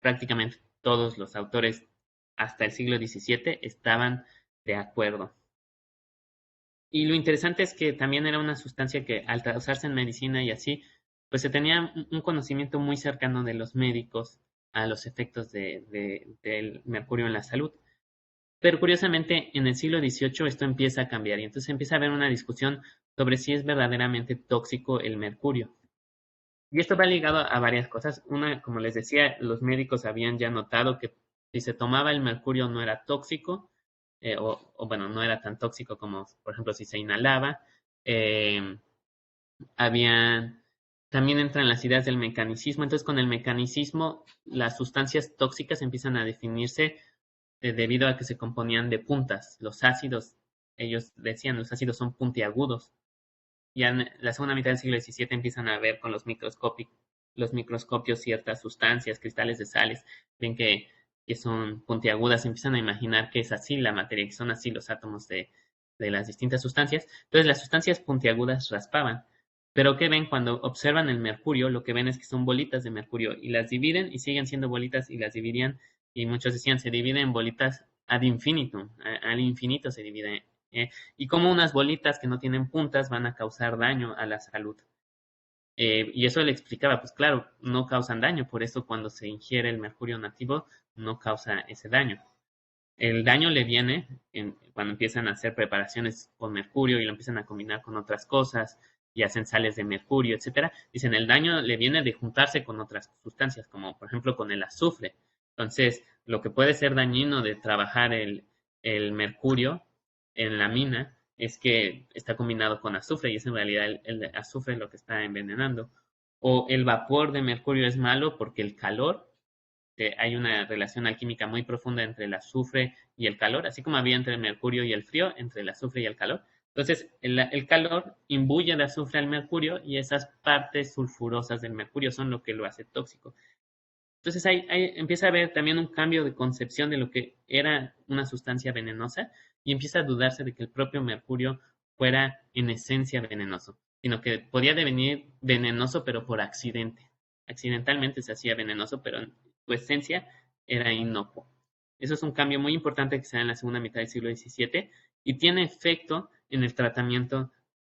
prácticamente todos los autores hasta el siglo XVII estaban de acuerdo. Y lo interesante es que también era una sustancia que al usarse en medicina y así, pues se tenía un conocimiento muy cercano de los médicos a los efectos del mercurio en la salud. Pero curiosamente, en el siglo XVIII esto empieza a cambiar y entonces empieza a haber una discusión sobre si es verdaderamente tóxico el mercurio. Y esto va ligado a varias cosas. Una, como les decía, los médicos habían ya notado que si se tomaba el mercurio no era tóxico, bueno, no era tan tóxico como, por ejemplo, si se inhalaba. Eh, también entran las ideas del mecanicismo. Entonces, con el mecanicismo, las sustancias tóxicas empiezan a definirse debido a que se componían de puntas. Los ácidos, ellos decían, los ácidos son puntiagudos. Ya en la segunda mitad del siglo XVII empiezan a ver con los microscopios ciertas sustancias, cristales de sales, ven que son puntiagudas, empiezan a imaginar que es así la materia, que son así los átomos de las distintas sustancias. Entonces las sustancias puntiagudas raspaban. Pero ¿qué ven? Cuando observan el mercurio, lo que ven es que son bolitas de mercurio y las dividen y siguen siendo bolitas y las dividían, y muchos decían, se divide en bolitas ad infinitum, al infinito se divide. Y como unas bolitas que no tienen puntas van a causar daño a la salud. Y eso le explicaba, pues claro, no causan daño, por eso cuando se ingiere el mercurio nativo no causa ese daño. El daño le viene cuando empiezan a hacer preparaciones con mercurio y lo empiezan a combinar con otras cosas y hacen sales de mercurio, etcétera. Dicen, el daño le viene de juntarse con otras sustancias, como por ejemplo con el azufre. Entonces, lo que puede ser dañino de trabajar el mercurio en la mina es que está combinado con azufre y es en realidad el azufre lo que está envenenando. O el vapor de mercurio es malo porque el calor, hay una relación alquímica muy profunda entre el azufre y el calor, así como había entre el mercurio y el frío, entre el azufre y el calor. Entonces, el calor imbuye de azufre al mercurio y esas partes sulfurosas del mercurio son lo que lo hace tóxico. Entonces, ahí empieza a haber también un cambio de concepción de lo que era una sustancia venenosa y empieza a dudarse de que el propio mercurio fuera en esencia venenoso, sino que podía devenir venenoso pero por accidente. Accidentalmente se hacía venenoso, pero en su esencia era inocuo. Eso es un cambio muy importante que se da en la segunda mitad del siglo XVII y tiene efecto en el tratamiento,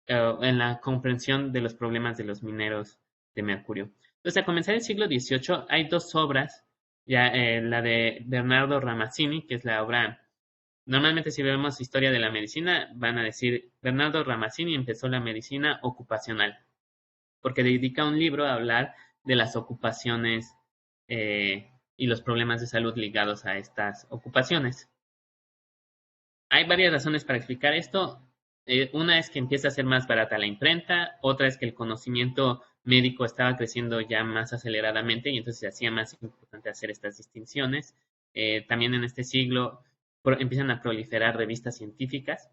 en la comprensión de los problemas de los mineros de mercurio. Entonces, a comenzar el siglo XVIII hay dos obras, ya la de Bernardo Ramazzini, que es la obra, normalmente si vemos historia de la medicina, van a decir, Bernardo Ramazzini empezó la medicina ocupacional, porque dedica un libro a hablar de las ocupaciones y los problemas de salud ligados a estas ocupaciones. Hay varias razones para explicar esto. Una es que empieza a ser más barata la imprenta, otra es que el conocimiento médico estaba creciendo ya más aceleradamente y entonces se hacía más importante hacer estas distinciones. También en este siglo empiezan a proliferar revistas científicas,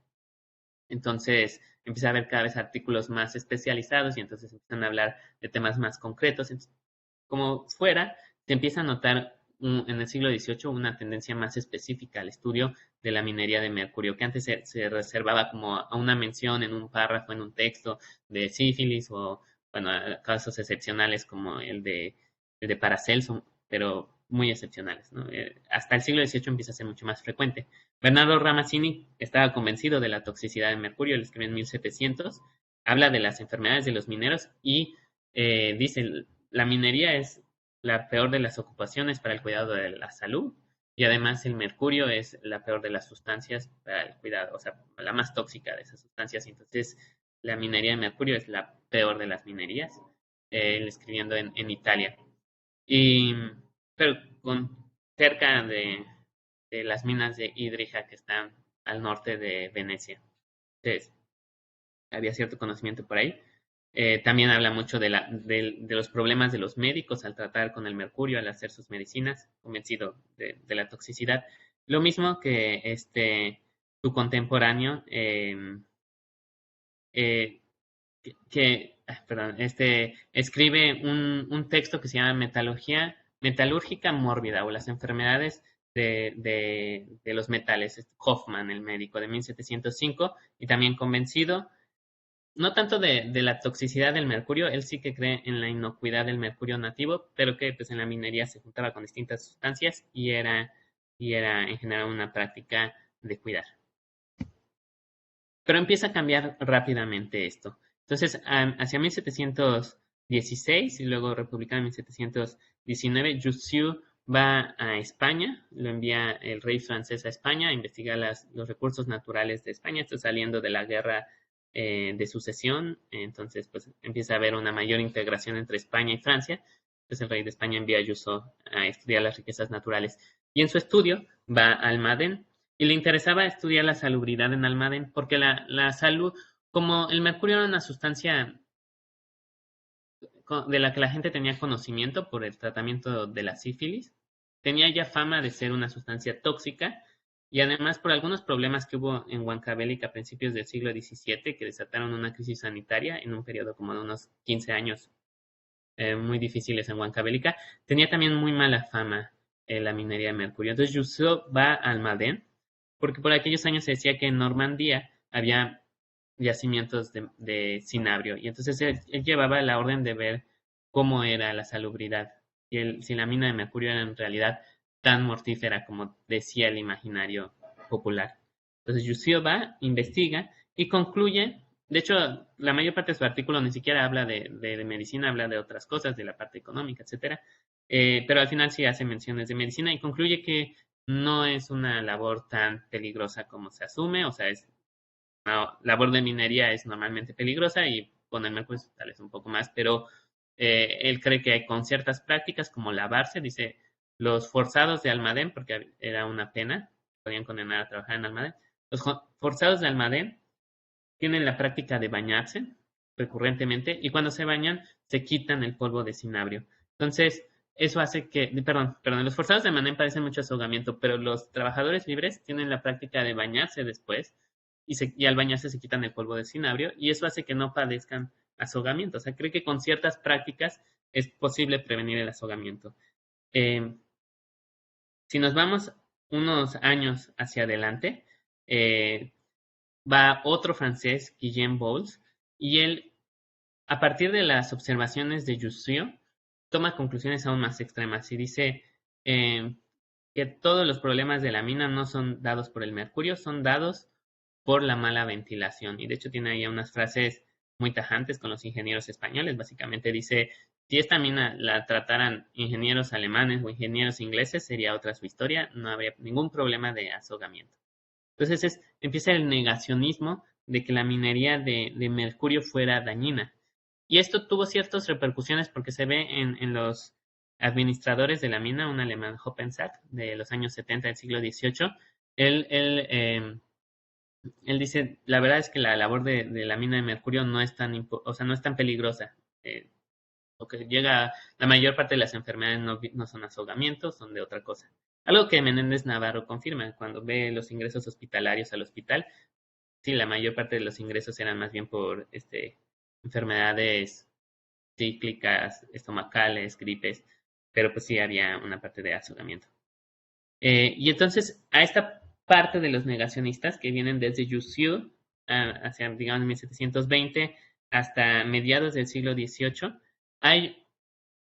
entonces empieza a haber cada vez artículos más especializados y entonces empiezan a hablar de temas más concretos. Entonces, como fuera, se empieza a notar en el siglo XVIII una tendencia más específica al estudio de la minería de mercurio, que antes se reservaba como a una mención en un párrafo, en un texto de sífilis o, bueno, casos excepcionales como el de Paracelso, pero muy excepcionales, ¿no? Hasta el siglo XVIII empieza a ser mucho más frecuente. Bernardo Ramazzini estaba convencido de la toxicidad del mercurio, él escribe en 1700, habla de las enfermedades de los mineros y dice, la minería es la peor de las ocupaciones para el cuidado de la salud y además el mercurio es la peor de las sustancias para el cuidado, o sea, la más tóxica de esas sustancias. Entonces, la minería de mercurio es la peor de las minerías, escribiendo en Italia. Y, pero cerca de las minas de Idrija que están al norte de Venecia. Entonces, había cierto conocimiento por ahí. También habla mucho de los problemas de los médicos al tratar con el mercurio, al hacer sus medicinas, convencido de la toxicidad. Lo mismo que su contemporáneo, eh, perdón, escribe un texto que se llama Metalúrgica mórbida o las enfermedades de los metales. Hoffman, el médico, de 1705, y también convencido no tanto de la toxicidad del mercurio, él sí que cree en la inocuidad del mercurio nativo, pero que pues en la minería se juntaba con distintas sustancias y era en general una práctica de cuidar. Pero empieza a cambiar rápidamente esto. Entonces, hacia 1716 y luego República en 1719, Jussieu va a España, lo envía el rey francés a España a investigar los recursos naturales de España. Esto saliendo de la guerra de sucesión, entonces pues empieza a haber una mayor integración entre España y Francia. Entonces el rey de España envía a Jussieu a estudiar las riquezas naturales. Y en su estudio va a Almadén, y le interesaba estudiar la salubridad en Almadén porque la salud, como el mercurio era una sustancia de la que la gente tenía conocimiento por el tratamiento de la sífilis, tenía ya fama de ser una sustancia tóxica y además por algunos problemas que hubo en Huancavelica a principios del siglo XVII que desataron una crisis sanitaria en un periodo como de unos 15 años muy difíciles en Huancavelica, tenía también muy mala fama la minería de mercurio. Entonces Jussieu va a Almadén porque por aquellos años se decía que en Normandía había yacimientos de cinabrio y entonces él llevaba la orden de ver cómo era la salubridad, si la mina de mercurio era en realidad tan mortífera como decía el imaginario popular. Entonces Jussieu va, investiga y concluye. De hecho, la mayor parte de su artículo ni siquiera habla de medicina, habla de otras cosas, de la parte económica, etcétera. Pero al final sí hace menciones de medicina y concluye que no es una labor tan peligrosa como se asume, o sea, una labor de minería es normalmente peligrosa y ponerme pues tal vez un poco más, pero él cree que con ciertas prácticas como lavarse, dice, los forzados de Almadén, porque era una pena, podían condenar a trabajar en Almadén, los forzados de Almadén tienen la práctica de bañarse recurrentemente y cuando se bañan se quitan el polvo de cinabrio. Entonces, eso hace que, perdón, los forzados de Almadén parecen mucho ahogamiento, pero los trabajadores libres tienen la práctica de bañarse después y al bañarse se quitan el polvo de cinabrio y eso hace que no padezcan ahogamiento. O sea, cree que con ciertas prácticas es posible prevenir el ahogamiento. Eh, si nos vamos unos años hacia adelante, eh, va otro francés, Guillaume Bowles, y él, a partir de las observaciones de Jussieu, toma conclusiones aún más extremas y dice que todos los problemas de la mina no son dados por el mercurio, son dados por la mala ventilación. Y de hecho tiene ahí unas frases muy tajantes con los ingenieros españoles. Básicamente dice, si esta mina la trataran ingenieros alemanes o ingenieros ingleses, sería otra su historia, no habría ningún problema de ahogamiento. Entonces empieza el negacionismo de que la minería de mercurio fuera dañina. Y esto tuvo ciertas repercusiones porque se ve en los administradores de la mina, un alemán, Hoppensack, de los años 70 del siglo XVIII. Él dice, la verdad es que la labor de la mina de mercurio no es tan, o sea, no es tan peligrosa. Lo que llega, la mayor parte de las enfermedades no son ahogamientos, son de otra cosa. Algo que Menéndez Navarro confirma cuando ve los ingresos hospitalarios al hospital. Sí, la mayor parte de los ingresos eran más bien por enfermedades cíclicas, estomacales, gripes, pero pues sí había una parte de ahogamiento. Y entonces a esta parte de los negacionistas que vienen desde Jussieu hacia, digamos, 1720 hasta mediados del siglo XVIII, hay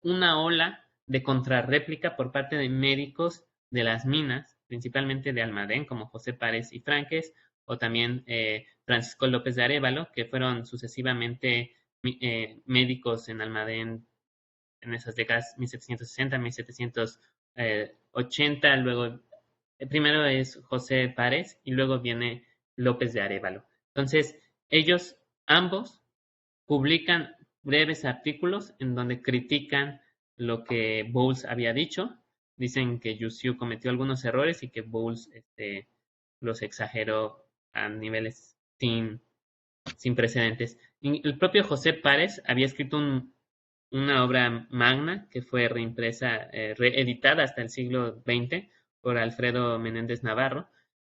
una ola de contrarréplica por parte de médicos de las minas, principalmente de Almadén, como José Párez y Franques, o también Francisco López de Arévalo, que fueron sucesivamente médicos en Almadén en esas décadas 1760, 1780, luego primero es José Párez y luego viene López de Arévalo. Entonces, ellos ambos publican breves artículos en donde critican lo que Bowles había dicho. Dicen que Jussieu cometió algunos errores y que Bowles los exageró a niveles sin sin precedentes. Y el propio José Páez había escrito una obra magna que fue reimpresa, reeditada hasta el siglo XX por Alfredo Menéndez Navarro,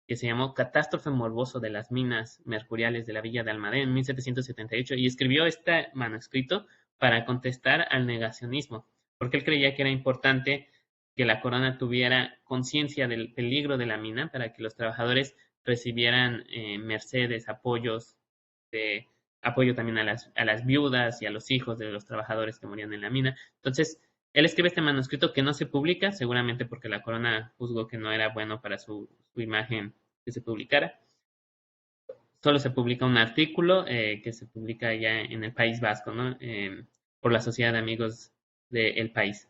que se llamó Catástrofe morboso de las minas mercuriales de la villa de Almadén en 1778, y escribió este manuscrito para contestar al negacionismo, porque él creía que era importante que la corona tuviera conciencia del peligro de la mina para que los trabajadores recibieran mercedes, apoyos, de, apoyo también a las viudas y a los hijos de los trabajadores que morían en la mina. Entonces, él escribe este manuscrito que no se publica, seguramente porque la corona juzgó que no era bueno para su imagen que se publicara. Solo se publica un artículo que se publica ya en el País Vasco, ¿no? Por la Sociedad de Amigos del País.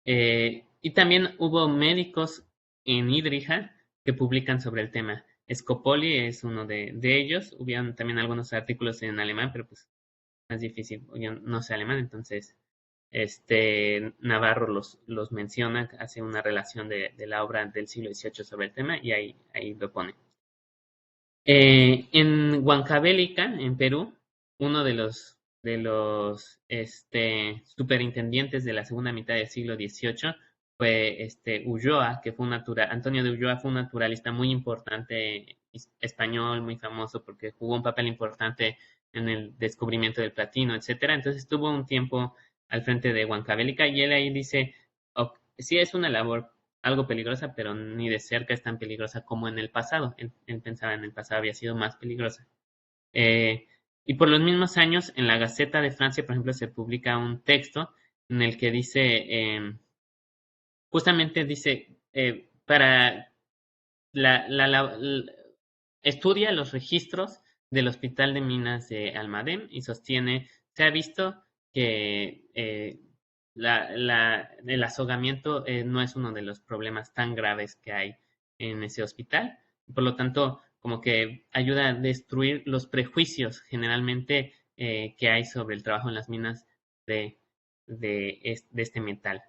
Y también hubo médicos en Idrija que publican sobre el tema. Scopoli es uno de ellos. Hubieron también algunos artículos en alemán, pero pues más difícil. Yo no sé alemán, entonces Navarro los menciona, hace una relación de la obra del siglo XVIII sobre el tema y ahí lo pone. En Huancavelica, en Perú, uno de los superintendientes de la segunda mitad del siglo XVIII fue Ulloa, que fue Antonio de Ulloa fue un naturalista muy importante español, muy famoso porque jugó un papel importante en el descubrimiento del platino, etcétera. Entonces estuvo un tiempo al frente de Huancavelica y él ahí dice, sí es una labor algo peligrosa, pero ni de cerca es tan peligrosa como en el pasado. Él pensaba en el pasado había sido más peligrosa. Y por los mismos años, en la Gaceta de Francia, por ejemplo, se publica un texto en el que dice, justamente dice, para estudia los registros del Hospital de Minas de Almadén y sostiene, se ha visto que el azogamiento no es uno de los problemas tan graves que hay en ese hospital. Por lo tanto, como que ayuda a destruir los prejuicios generalmente que hay sobre el trabajo en las minas de este metal.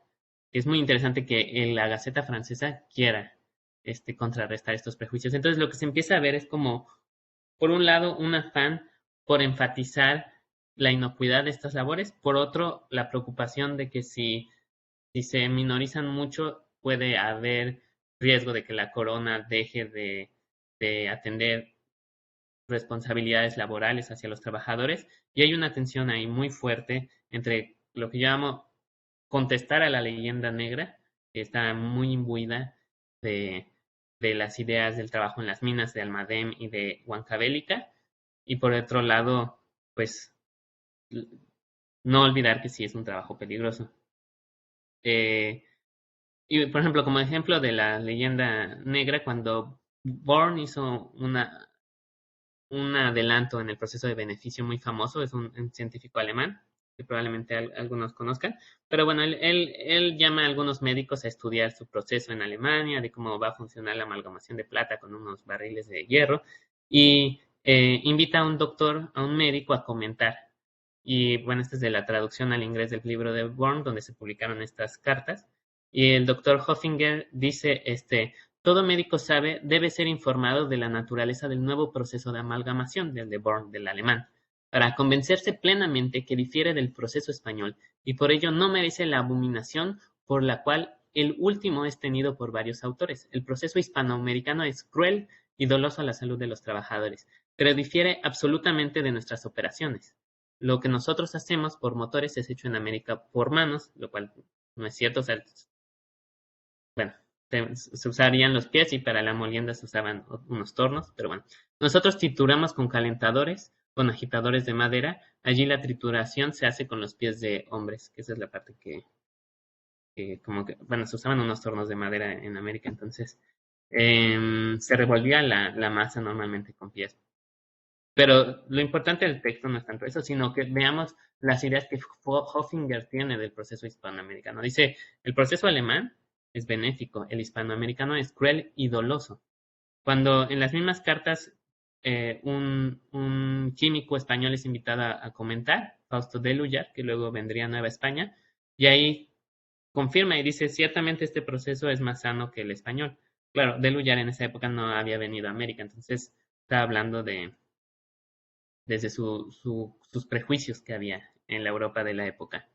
Es muy interesante que la Gaceta francesa quiera contrarrestar estos prejuicios. Entonces, lo que se empieza a ver es como, por un lado, un afán por enfatizar la inocuidad de estas labores, por otro, la preocupación de que si se minorizan mucho, puede haber riesgo de que la corona deje de atender responsabilidades laborales hacia los trabajadores, y hay una tensión ahí muy fuerte entre lo que yo llamo contestar a la leyenda negra, que está muy imbuida de las ideas del trabajo en las minas de Almadén y de Huancavelica, y por otro lado, pues no olvidar que sí es un trabajo peligroso. Y por ejemplo, como ejemplo de la leyenda negra, cuando Born hizo un adelanto en el proceso de beneficio muy famoso, es un científico alemán, que probablemente algunos conozcan, pero bueno, él llama a algunos médicos a estudiar su proceso en Alemania, de cómo va a funcionar la amalgamación de plata con unos barriles de hierro, y invita a un doctor, a un médico a comentar. Y bueno, esta es de la traducción al inglés del libro de Born, donde se publicaron estas cartas. Y el doctor Hoffinger dice, todo médico sabe, debe ser informado de la naturaleza del nuevo proceso de amalgamación, del de Born, del alemán, para convencerse plenamente que difiere del proceso español y por ello no merece la abominación por la cual el último es tenido por varios autores. El proceso hispanoamericano es cruel y doloso a la salud de los trabajadores, pero difiere absolutamente de nuestras operaciones. Lo que nosotros hacemos por motores es hecho en América por manos, lo cual no es cierto. O sea, bueno, se usarían los pies y para la molienda se usaban unos tornos, pero bueno. Nosotros trituramos con calentadores, con agitadores de madera. Allí la trituración se hace con los pies de hombres, que esa es la parte que como que, bueno, se usaban unos tornos de madera en América, entonces se revolvía la masa normalmente con pies. Pero lo importante del texto no es tanto eso, sino que veamos las ideas que Hoffinger tiene del proceso hispanoamericano. Dice, el proceso alemán es benéfico, el hispanoamericano es cruel y doloso. Cuando en las mismas cartas un químico español es invitado a comentar, Fausto de Lullar, que luego vendría a Nueva España, y ahí confirma y dice, ciertamente este proceso es más sano que el español. Claro, de Lullar en esa época no había venido a América, entonces está hablando de desde sus prejuicios que había en la Europa de la época.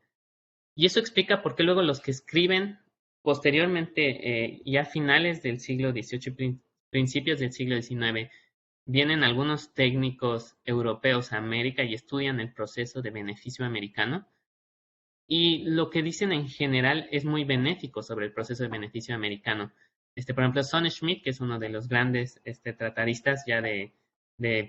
Y eso explica por qué luego los que escriben posteriormente, ya a finales del siglo XVIII y principios del siglo XIX, vienen algunos técnicos europeos a América y estudian el proceso de beneficio americano. Y lo que dicen en general es muy benéfico sobre el proceso de beneficio americano. Por ejemplo, Son Schmidt, que es uno de los grandes trataristas ya de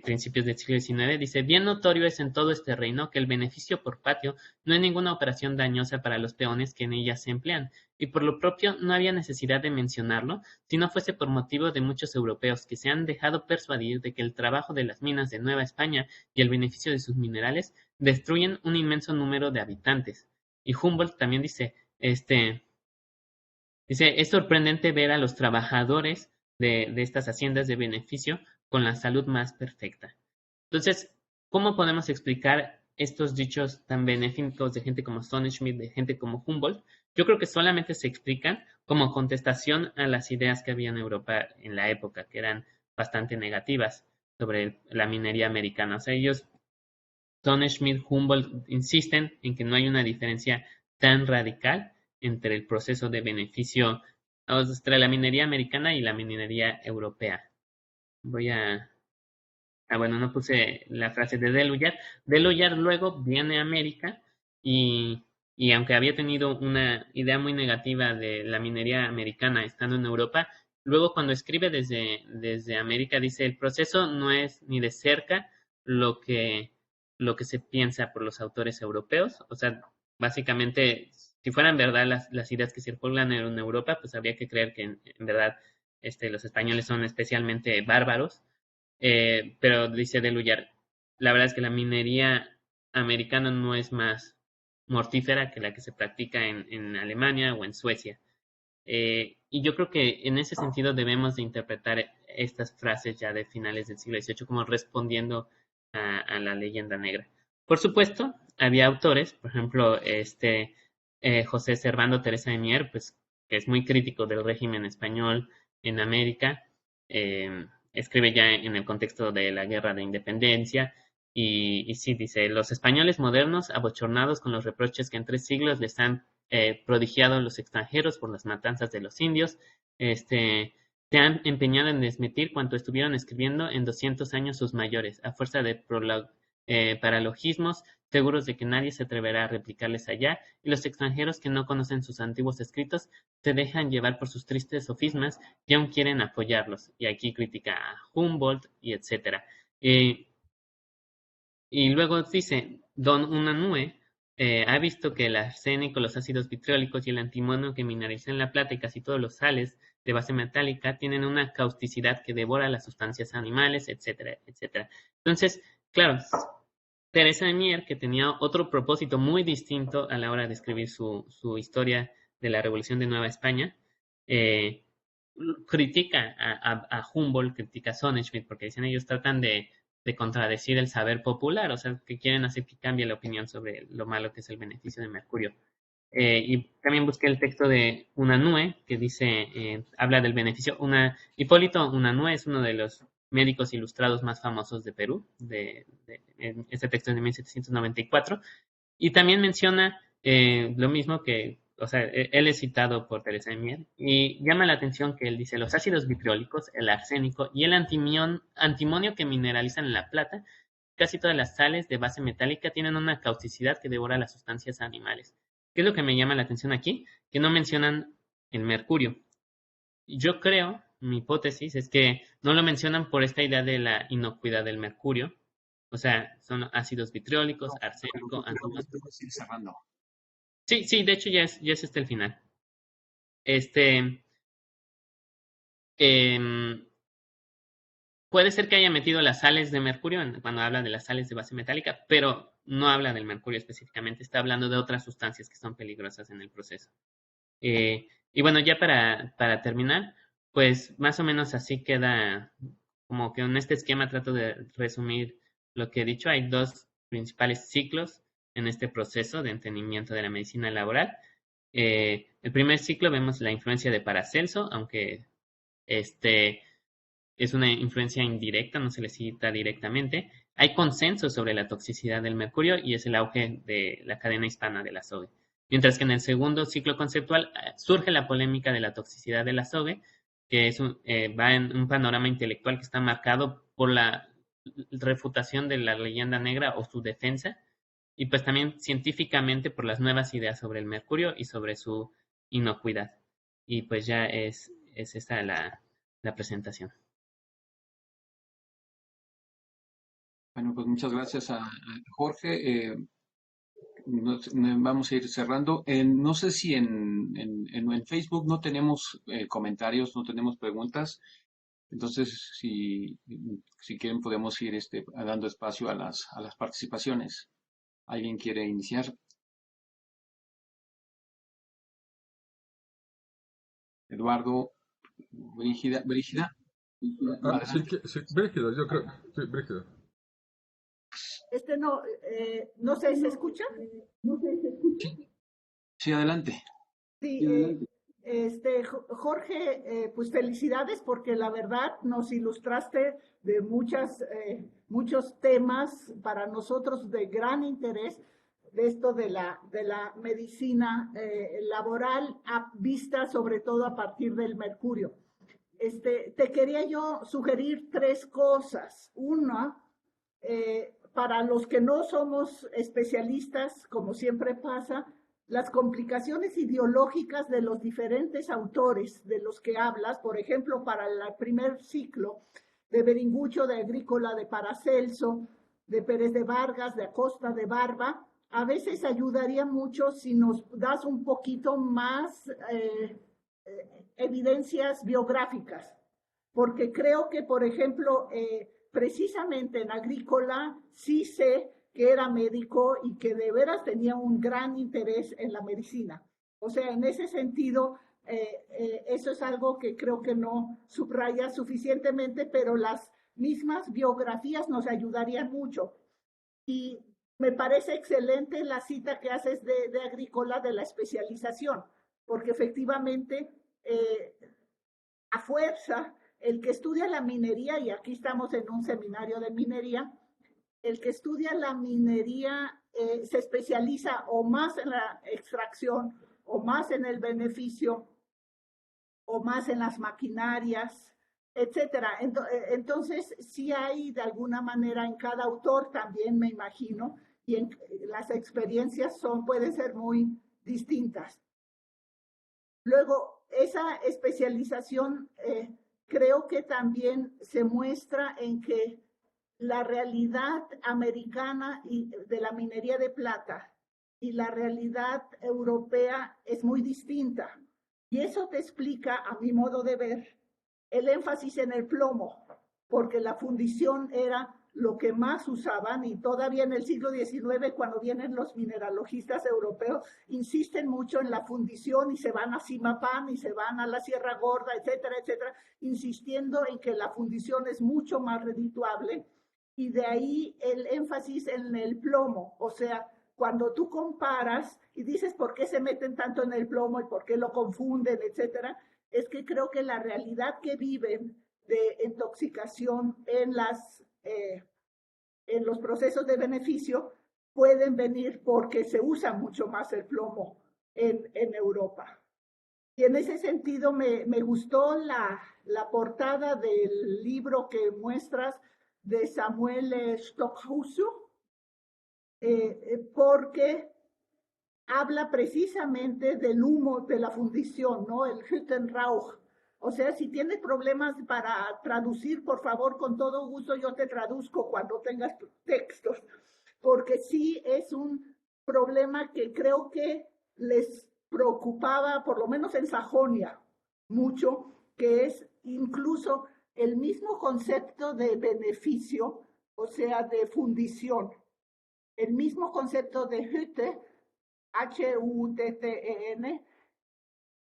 principios del siglo XIX, dice, bien notorio es en todo este reino que el beneficio por patio no es ninguna operación dañosa para los peones que en ella se emplean, y por lo propio no había necesidad de mencionarlo si no fuese por motivo de muchos europeos que se han dejado persuadir de que el trabajo de las minas de Nueva España y el beneficio de sus minerales destruyen un inmenso número de habitantes. Y Humboldt también dice, es sorprendente ver a los trabajadores de estas haciendas de beneficio con la salud más perfecta. Entonces, ¿cómo podemos explicar estos dichos tan benéficos de gente como Stone Schmidt, de gente como Humboldt? Yo creo que solamente se explican como contestación a las ideas que había en Europa en la época, que eran bastante negativas sobre la minería americana. O sea, ellos, Stone Schmidt, Humboldt, insisten en que no hay una diferencia tan radical entre el proceso de beneficio entre la minería americana y la minería europea. Bueno, no puse la frase de Deluyar. Deluyar luego viene a América y aunque había tenido una idea muy negativa de la minería americana estando en Europa, luego cuando escribe desde América dice, el proceso no es ni de cerca lo que, lo que se piensa por los autores europeos. O sea, básicamente, si fueran verdad las ideas que circulan en Europa, pues habría que creer que en verdad los españoles son especialmente bárbaros. Pero dice Deluyar, la verdad es que la minería americana no es más mortífera que la que se practica en Alemania o en Suecia. Y yo creo que en ese sentido debemos de interpretar estas frases ya de finales del siglo XVIII como respondiendo a la leyenda negra. Por supuesto, había autores, por ejemplo, José Servando Teresa de Mier, pues, que es muy crítico del régimen español en América, escribe ya en el contexto de la Guerra de Independencia, y sí, dice, los españoles modernos, abochornados con los reproches que en 3 siglos les han prodigiado los extranjeros por las matanzas de los indios, se han empeñado en desmentir cuanto estuvieron escribiendo en 200 años sus mayores, a fuerza de paralogismos, seguros de que nadie se atreverá a replicarles allá, y los extranjeros que no conocen sus antiguos escritos se dejan llevar por sus tristes sofismas y aún quieren apoyarlos. Y aquí critica a Humboldt y etcétera. Y luego dice, Don Unanue ha visto que el arsénico, los ácidos vitriólicos y el antimonio que mineralizan la plata y casi todos los sales de base metálica tienen una causticidad que devora las sustancias animales, etcétera, etcétera. Entonces, claro, Teresa de Mier, que tenía otro propósito muy distinto a la hora de escribir su historia de la Revolución de Nueva España, critica a Humboldt, critica a Sonnenschmidt, porque dicen ellos tratan de contradecir el saber popular, o sea, que quieren hacer que cambie la opinión sobre lo malo que es el beneficio de mercurio. Y también busqué el texto de Unanue, que dice, habla del beneficio. Hipólito Unanue es uno de los médicos ilustrados más famosos de Perú, este texto es de 1794, y también menciona lo mismo que, o sea, él es citado por Teresa de Mier, y llama la atención que él dice, los ácidos vitriólicos, el arsénico y el antimonio que mineralizan la plata, casi todas las sales de base metálica tienen una causticidad que devora las sustancias animales. ¿Qué es lo que me llama la atención aquí? Que no mencionan el mercurio. Yo creo, mi hipótesis es que no lo mencionan por esta idea de la inocuidad del mercurio. O sea, son ácidos vitriólicos, arsénico, antimonio. Sí, sí, de hecho ya es el final. Em, puede ser que haya metido las sales de mercurio cuando habla de las sales de base metálica, pero no habla del mercurio específicamente, está hablando de otras sustancias que son peligrosas en el proceso. Y bueno, ya para terminar, pues más o menos así queda, como que en este esquema trato de resumir lo que he dicho. Hay 2 principales ciclos en este proceso de entendimiento de la medicina laboral. El primer ciclo vemos la influencia de Paracelso, aunque es una influencia indirecta, no se le cita directamente. hay consenso sobre la toxicidad del mercurio y es el auge de la cadena hispana de la SOGE. Mientras que en el segundo ciclo conceptual surge la polémica de la toxicidad de la SOGE, que va en un panorama intelectual que está marcado por la refutación de la leyenda negra o su defensa, y pues también científicamente por las nuevas ideas sobre el mercurio y sobre su inocuidad. Y pues ya es esta la presentación. Bueno, pues muchas gracias a Jorge. Vamos a ir cerrando. No sé si en Facebook no tenemos comentarios, no tenemos preguntas. Entonces, si quieren, podemos ir dando espacio a las participaciones. ¿Alguien quiere iniciar? Eduardo, Brígida. Sí, sí, Brígido, yo creo. Sí, Brígido. No sé, ¿se escucha? Sí, adelante. Sí, Jorge, pues felicidades porque la verdad nos ilustraste de muchos temas para nosotros de gran interés de esto de la medicina laboral vista sobre todo a partir del mercurio. Te quería yo sugerir 3 cosas. Una, para los que no somos especialistas, como siempre pasa, las complicaciones ideológicas de los diferentes autores de los que hablas, por ejemplo, para el primer ciclo, de Beringucho, de Agrícola, de Paracelso, de Pérez de Vargas, de Acosta, de Barba, a veces ayudaría mucho si nos das un poquito más evidencias biográficas, porque creo que, por ejemplo, precisamente en Agrícola sí sé que era médico y que de veras tenía un gran interés en la medicina. O sea, en ese sentido, eso es algo que creo que no subraya suficientemente, pero las mismas biografías nos ayudarían mucho. Y me parece excelente la cita que haces de Agrícola de la especialización, porque efectivamente, a fuerza, el que estudia la minería, y aquí estamos en un seminario de minería, el que estudia la minería se especializa o más en la extracción, o más en el beneficio, o más en las maquinarias, etcétera. Entonces, sí hay de alguna manera en cada autor también, me imagino, y las experiencias pueden ser muy distintas. Luego, esa especialización creo que también se muestra en que la realidad americana de la minería de plata y la realidad europea es muy distinta. Y eso te explica, a mi modo de ver, el énfasis en el plomo, porque la fundición era lo que más usaban, y todavía en el siglo XIX, cuando vienen los mineralogistas europeos, insisten mucho en la fundición y se van a Simapán y se van a la Sierra Gorda, etcétera, etcétera, insistiendo en que la fundición es mucho más redituable, y de ahí el énfasis en el plomo. O sea, cuando tú comparas y dices por qué se meten tanto en el plomo y por qué lo confunden, etcétera, es que creo que la realidad que viven de intoxicación en los procesos de beneficio pueden venir porque se usa mucho más el plomo en Europa. Y en ese sentido me gustó la portada del libro que muestras de Samuel Stockhausen, porque habla precisamente del humo de la fundición, ¿no? El Hüttenrauch. O sea, si tienes problemas para traducir, por favor, con todo gusto yo te traduzco cuando tengas textos, porque sí es un problema que creo que les preocupaba, por lo menos en Sajonia, mucho, que es incluso el mismo concepto de beneficio, o sea, de fundición, el mismo concepto de Hütte, H-U-T-T-E-N,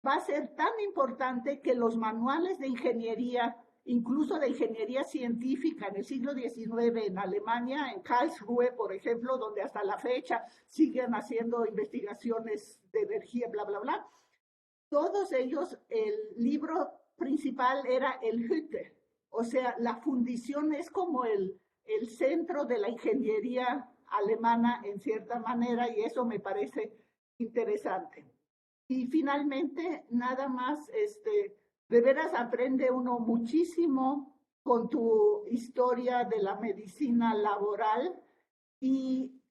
va a ser tan importante que los manuales de ingeniería, incluso de ingeniería científica en el siglo XIX en Alemania, en Karlsruhe, por ejemplo, donde hasta la fecha siguen haciendo investigaciones de energía, bla, bla, bla, todos ellos, el libro principal era el Hütte. O sea, la fundición es como el el centro de la ingeniería alemana en cierta manera, y eso me parece interesante. Y finalmente, nada más, de veras aprende uno muchísimo con tu historia de la medicina laboral, y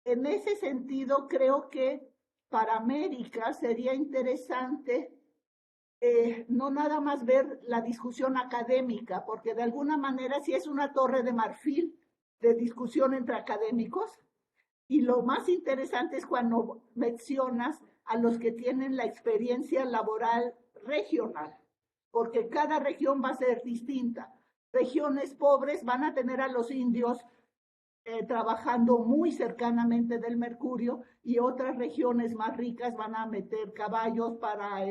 en ese sentido creo que para América sería interesante no nada más ver la discusión académica, porque de alguna manera sí es una torre de marfil de discusión entre académicos, y lo más interesante es cuando mencionas a los que tienen la experiencia laboral regional, porque cada región va a ser distinta. Regiones pobres van a tener a los indios trabajando muy cercanamente del mercurio, y otras regiones más ricas van a meter caballos para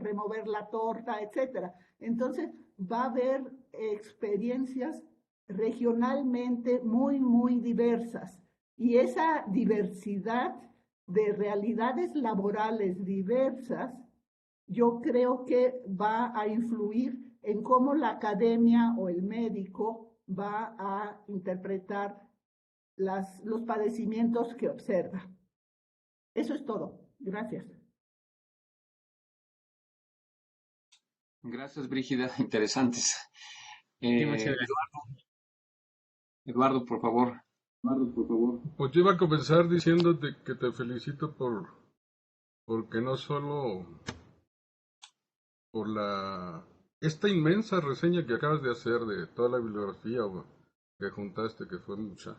remover la torta, etcétera. Entonces va a haber experiencias regionalmente muy, muy diversas, y esa diversidad de realidades laborales diversas yo creo que va a influir en cómo la academia o el médico va a interpretar los padecimientos que observa. Eso es todo. Gracias. Gracias, Brígida. Interesantes. Sí, muchas gracias. Eduardo, por favor. Pues yo iba a comenzar diciéndote que te felicito porque no solo por esta inmensa reseña que acabas de hacer de toda la bibliografía que juntaste, que fue mucha,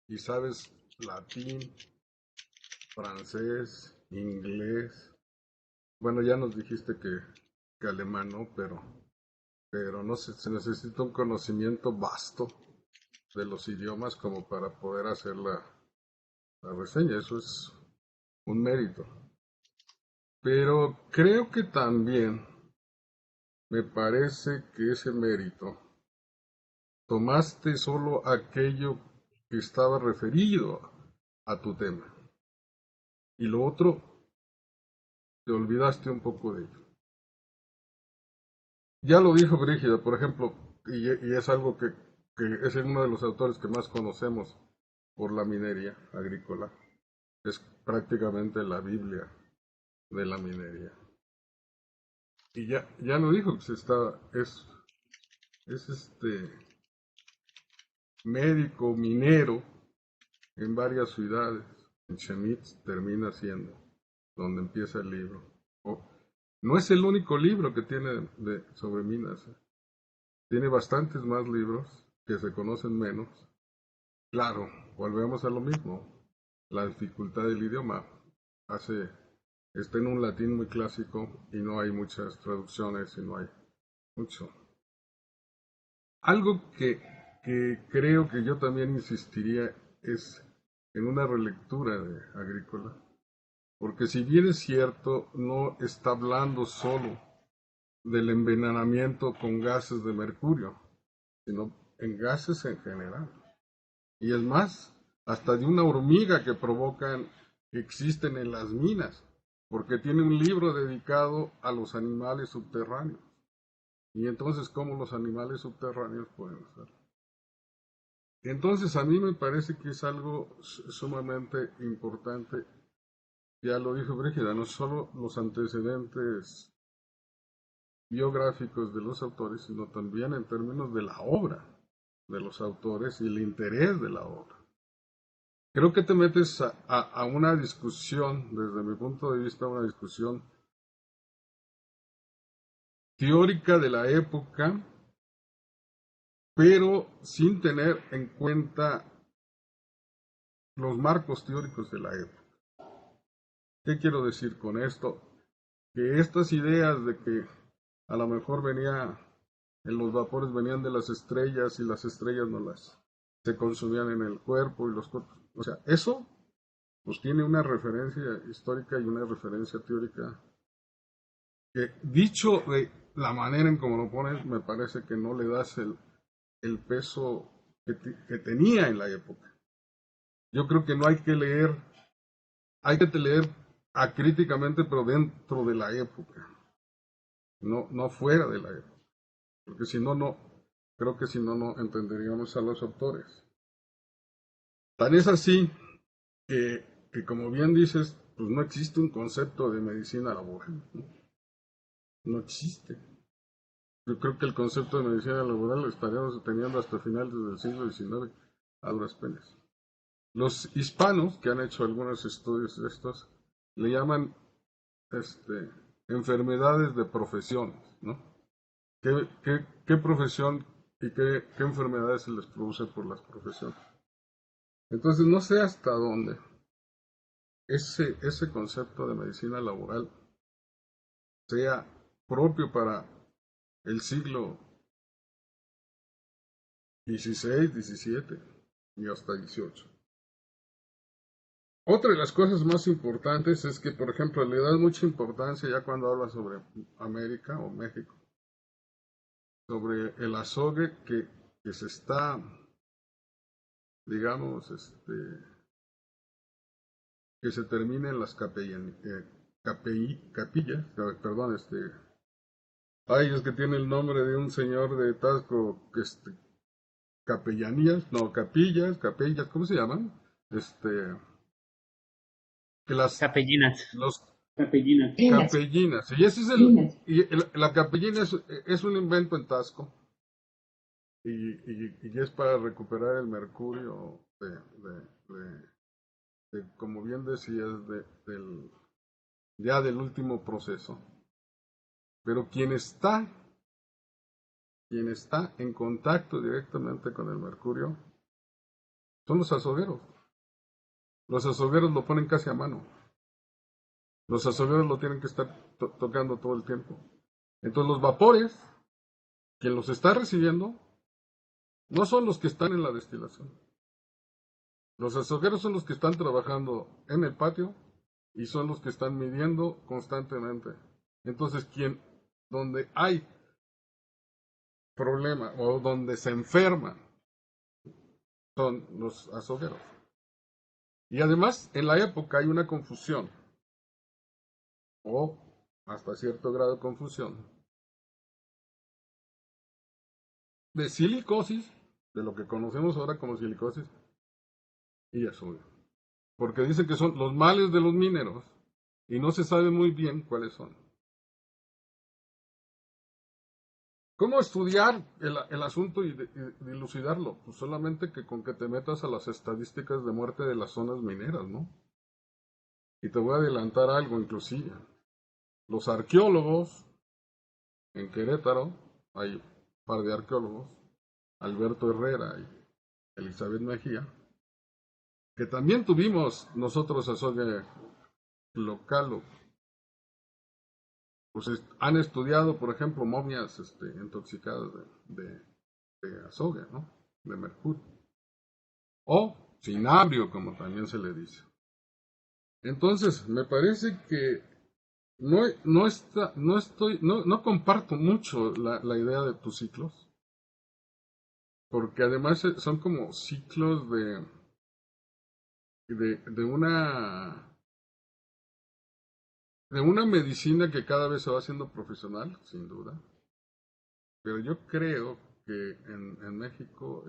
y sabes latín, francés, inglés, bueno, ya nos dijiste que alemán, ¿no? Pero no se necesita un conocimiento vasto de los idiomas como para poder hacer la reseña. Eso es un mérito. Pero creo que también me parece que ese mérito tomaste solo aquello que estaba referido a tu tema, y lo otro te olvidaste un poco de ello. Ya lo dijo Brígida, por ejemplo, y es algo que es uno de los autores que más conocemos por la minería agrícola. Es prácticamente la Biblia de la minería. Y ya lo dijo, es médico minero en varias ciudades. En Chemitz termina siendo donde empieza el libro. No es el único libro que tiene sobre minas. Tiene bastantes más libros que se conocen menos. Claro, volvemos a lo mismo. La dificultad del idioma está en un latín muy clásico y no hay muchas traducciones y no hay mucho. Algo que creo que yo también insistiría es en una relectura de Agrícola, porque si bien es cierto, no está hablando solo del envenenamiento con gases de mercurio, sino en gases en general. Y es más, hasta de una hormiga que existen en las minas, porque tiene un libro dedicado a los animales subterráneos. Y entonces, ¿cómo los animales subterráneos pueden ser? Entonces, a mí me parece que es algo sumamente importante. Ya lo dijo Brígida, no solo los antecedentes biográficos de los autores, sino también en términos de la obra de los autores y el interés de la obra. Creo que te metes a una discusión, desde mi punto de vista, una discusión teórica de la época, pero sin tener en cuenta los marcos teóricos de la época. ¿Qué quiero decir con esto? Que estas ideas de que a lo mejor los vapores venían de las estrellas y las estrellas se consumían en el cuerpo y los cuerpos. O sea, eso pues tiene una referencia histórica y una referencia teórica que, dicho de la manera en como lo pones, me parece que no le das el peso que tenía en la época. Yo creo que no hay que leer, hay que leer acríticamente, pero dentro de la época, no fuera de la época, porque si no Creo que si no, no entenderíamos a los autores. Tan es así que como bien dices, pues no existe un concepto de medicina laboral. No existe. Yo creo que el concepto de medicina laboral lo estaríamos teniendo hasta finales del siglo XIX, a duras penas. Los hispanos, que han hecho algunos estudios de estos, le llaman enfermedades de profesiones, ¿no? ¿Qué profesión y qué enfermedades se les produce por las profesiones? Entonces, no sé hasta dónde ese concepto de medicina laboral sea propio para el siglo XVI, XVII y hasta XVIII. Otra de las cosas más importantes es que, por ejemplo, le da mucha importancia ya cuando habla sobre América o México, sobre el azogue que se está, digamos, que se termina en las capillas, perdón, ay, es que tiene el nombre de un señor de Tasco, capellanías, no, capillas, ¿cómo se llaman? Que Capellinas. los Capellinas. capellinas, y ese es la capellina es un invento en Tasco, y es para recuperar el mercurio como bien decías, ya del último proceso. Pero quien está en contacto directamente con el mercurio son los azogueros. Los azogueros lo ponen casi a mano. Los azogueros lo tienen que estar tocando todo el tiempo. Entonces los vapores, quien los está recibiendo, no son los que están en la destilación. Los azogueros son los que están trabajando en el patio y son los que están midiendo constantemente. Entonces, donde hay problema o donde se enferman son los azogueros. Y además, en la época hay una confusión, o hasta cierto grado de confusión, de silicosis, de lo que conocemos ahora como silicosis, y azogue. Porque dicen que son los males de los mineros y no se sabe muy bien cuáles son. ¿Cómo estudiar el asunto y dilucidarlo? Pues solamente con que te metas a las estadísticas de muerte de las zonas mineras, ¿no? Y te voy a adelantar algo inclusive. Los arqueólogos en Querétaro, hay un par de arqueólogos, Alberto Herrera y Elizabeth Mejía, que también tuvimos nosotros azogue local, pues han estudiado, por ejemplo, momias intoxicadas de azogue, ¿no? De mercurio. O cinabrio, como también se le dice. Entonces, me parece que no comparto mucho la idea de tus ciclos, porque además son como ciclos de una medicina que cada vez se va haciendo profesional, sin duda. Pero yo creo que en México,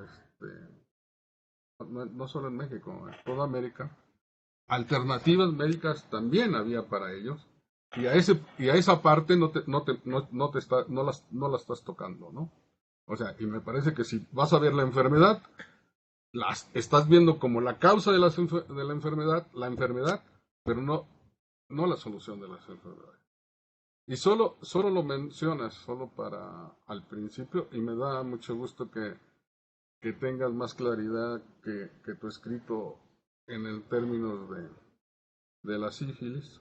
no solo en México, en toda América, alternativas médicas también había para ellos. Y a esa parte no la estás tocando, ¿no? O sea, y me parece que si vas a ver la enfermedad, las estás viendo como la causa de la enfermedad, pero no la solución de las enfermedades. Y solo lo mencionas, solo para al principio, y me da mucho gusto que tengas más claridad que tu escrito en el término de la sífilis,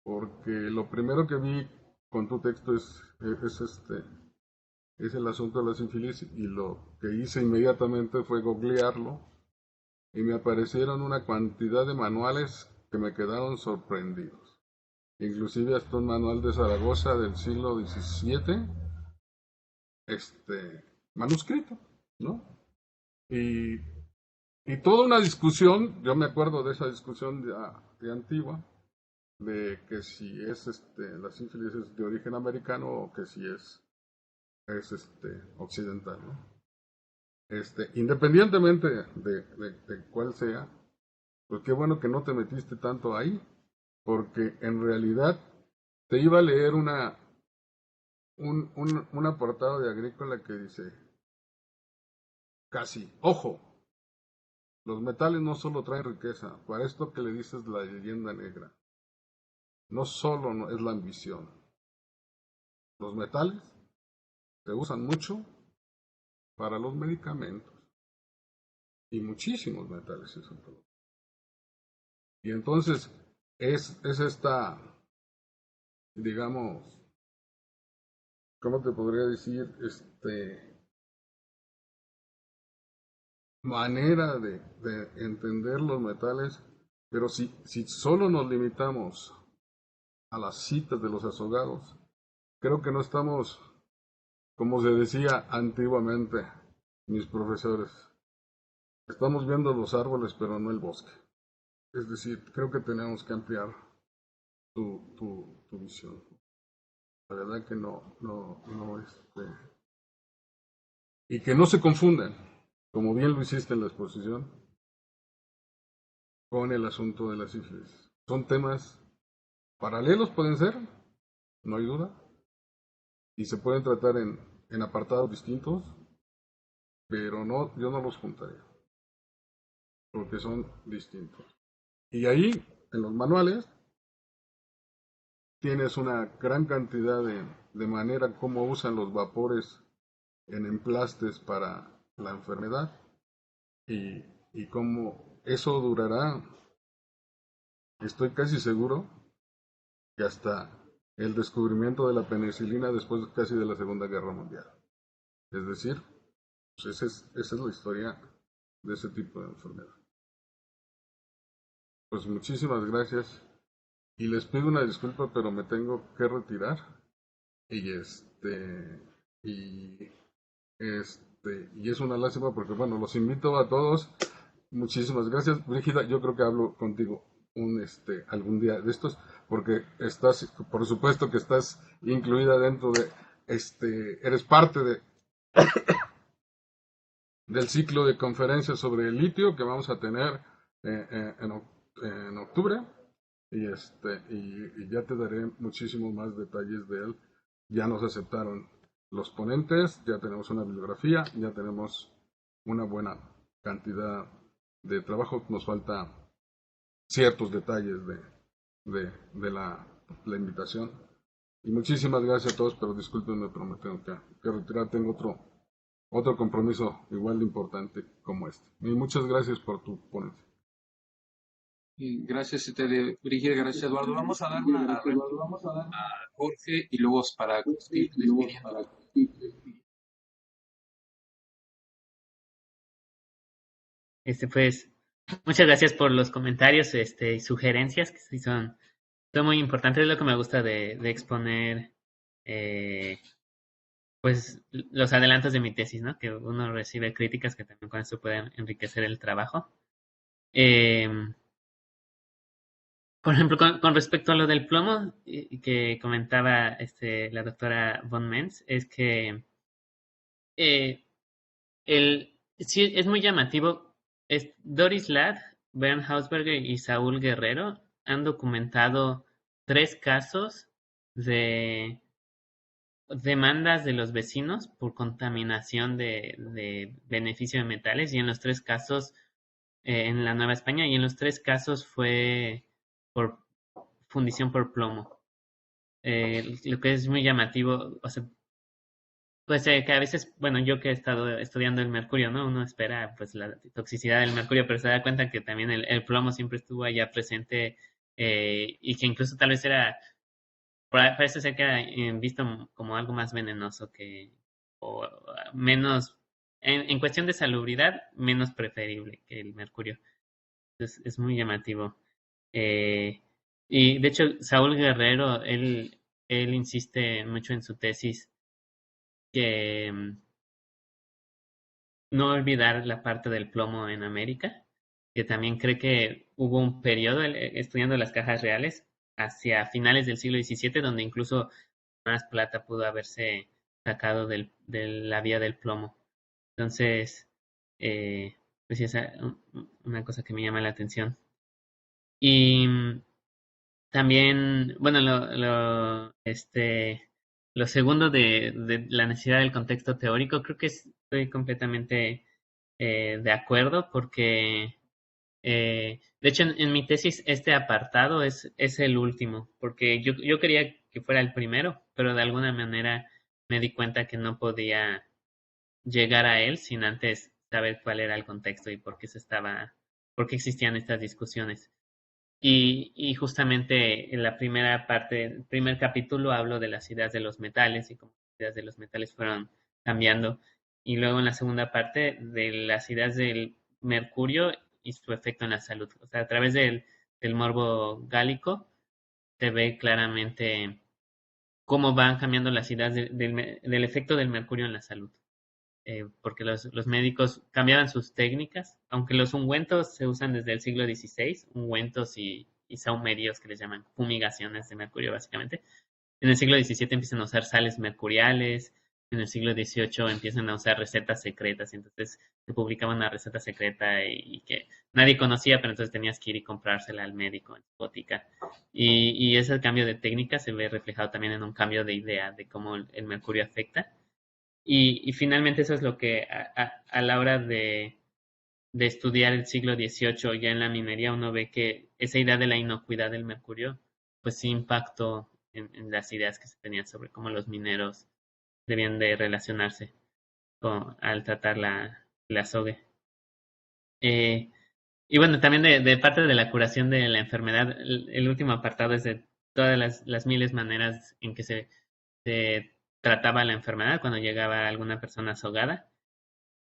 porque lo primero que vi con tu texto es el asunto de la sífilis, y lo que hice inmediatamente fue googlearlo, y me aparecieron una cantidad de manuales que me quedaron sorprendidos. Inclusive hasta un manual de Zaragoza del siglo XVII, manuscrito, ¿no? Y toda una discusión, yo me acuerdo de esa discusión de antigua, de que si es la sífilis es de origen americano o que si es es occidental, ¿no? Independientemente de cuál sea, pues qué bueno que no te metiste tanto ahí, porque en realidad te iba a leer una portada de Agrícola que dice, casi, ojo, los metales no solo traen riqueza, para esto que le dices la leyenda negra, no solo es la ambición. Los metales se usan mucho para los medicamentos, y muchísimos metales se usan para los. Y entonces es esta, digamos, ¿cómo te podría decir? Manera de entender los metales, pero si solo nos limitamos a las citas de los azogados, creo que no estamos, como se decía antiguamente mis profesores, estamos viendo los árboles pero no el bosque. Es decir, creo que tenemos que ampliar tu visión. La verdad que no, y que no se confundan, como bien lo hiciste en la exposición, con el asunto de la sífilis. Son temas paralelos, pueden ser, no hay duda, y se pueden tratar en apartados distintos, pero no, yo no los juntaría, porque son distintos. Y ahí, en los manuales, tienes una gran cantidad de manera como usan los vapores en emplastes para la enfermedad y cómo eso durará, estoy casi seguro, que hasta el descubrimiento de la penicilina después casi de la Segunda Guerra Mundial. Es decir, pues esa es la historia de ese tipo de enfermedad. Pues muchísimas gracias y les pido una disculpa, pero me tengo que retirar y y es una lástima porque bueno, los invito a todos. Muchísimas gracias, Brígida. Yo creo que hablo contigo algún día de estos, porque estás, por supuesto que estás incluida dentro de eres parte del ciclo de conferencias sobre el litio que vamos a tener en octubre y ya te daré muchísimos más detalles de él. Ya nos aceptaron los ponentes, ya tenemos una bibliografía, ya tenemos una buena cantidad de trabajo. Nos falta ciertos detalles de la invitación. Y muchísimas gracias a todos, pero discúlpenme, pero me tengo que retirar. Tengo otro compromiso igual de importante como este. Y muchas gracias por tu ponencia. Gracias, Brígida, gracias, Eduardo. Vamos a dar a Jorge y luego para ir despidiendo. Pues, muchas gracias por los comentarios y sugerencias, que sí son muy importantes. Es lo que me gusta de exponer pues los adelantos de mi tesis, ¿no? Que uno recibe críticas que también con eso pueden enriquecer el trabajo. Por ejemplo, con respecto a lo del plomo que comentaba la doctora von Mentz, es que sí, es muy llamativo. Doris Ladd, Bernd Hausberger y Saúl Guerrero han documentado 3 casos de demandas de los vecinos por contaminación de beneficio de metales, y en los 3 casos en la Nueva España, y en los 3 casos fue por fundición por plomo. Lo que es muy llamativo, o sea, pues que a veces, bueno, yo que he estado estudiando el mercurio, ¿no? Uno espera pues la toxicidad del mercurio, pero se da cuenta que también el plomo siempre estuvo allá presente y que incluso tal vez parece ser que era visto como algo más venenoso o menos, en cuestión de salubridad, menos preferible que el mercurio. Entonces es muy llamativo. Y de hecho, Saúl Guerrero, él insiste mucho en su tesis que no olvidar la parte del plomo en América, que también cree que hubo un periodo estudiando las cajas reales hacia finales del siglo XVII, donde incluso más plata pudo haberse sacado de la vía del plomo. Entonces, pues sí, es una cosa que me llama la atención. Y también, bueno, lo segundo de la necesidad del contexto teórico, creo que estoy completamente de acuerdo porque, de hecho, en mi tesis este apartado es el último, porque yo quería que fuera el primero, pero de alguna manera me di cuenta que no podía llegar a él sin antes saber cuál era el contexto y por qué existían estas discusiones. Y justamente en la primera parte, el primer capítulo, hablo de las ideas de los metales y cómo las ideas de los metales fueron cambiando. Y luego en la segunda parte, de las ideas del mercurio y su efecto en la salud. O sea, a través del morbo gálico se ve claramente cómo van cambiando las ideas del efecto del mercurio en la salud. Porque los médicos cambiaban sus técnicas, aunque los ungüentos se usan desde el siglo XVI, ungüentos y saumerios que les llaman fumigaciones de mercurio básicamente. En el siglo XVII empiezan a usar sales mercuriales, en el siglo XVIII empiezan a usar recetas secretas, entonces se publicaba una receta secreta y que nadie conocía, pero entonces tenías que ir y comprársela al médico en su botica. Y ese cambio de técnica se ve reflejado también en un cambio de idea de cómo el mercurio afecta. Y finalmente eso es lo que a la hora de estudiar el siglo XVIII ya en la minería uno ve que esa idea de la inocuidad del mercurio pues sí impactó en las ideas que se tenían sobre cómo los mineros debían de relacionarse al tratar la sogue. Eh, y bueno, también de parte de la curación de la enfermedad, el último apartado es de todas las miles maneras en que se trataba la enfermedad cuando llegaba alguna persona azogada.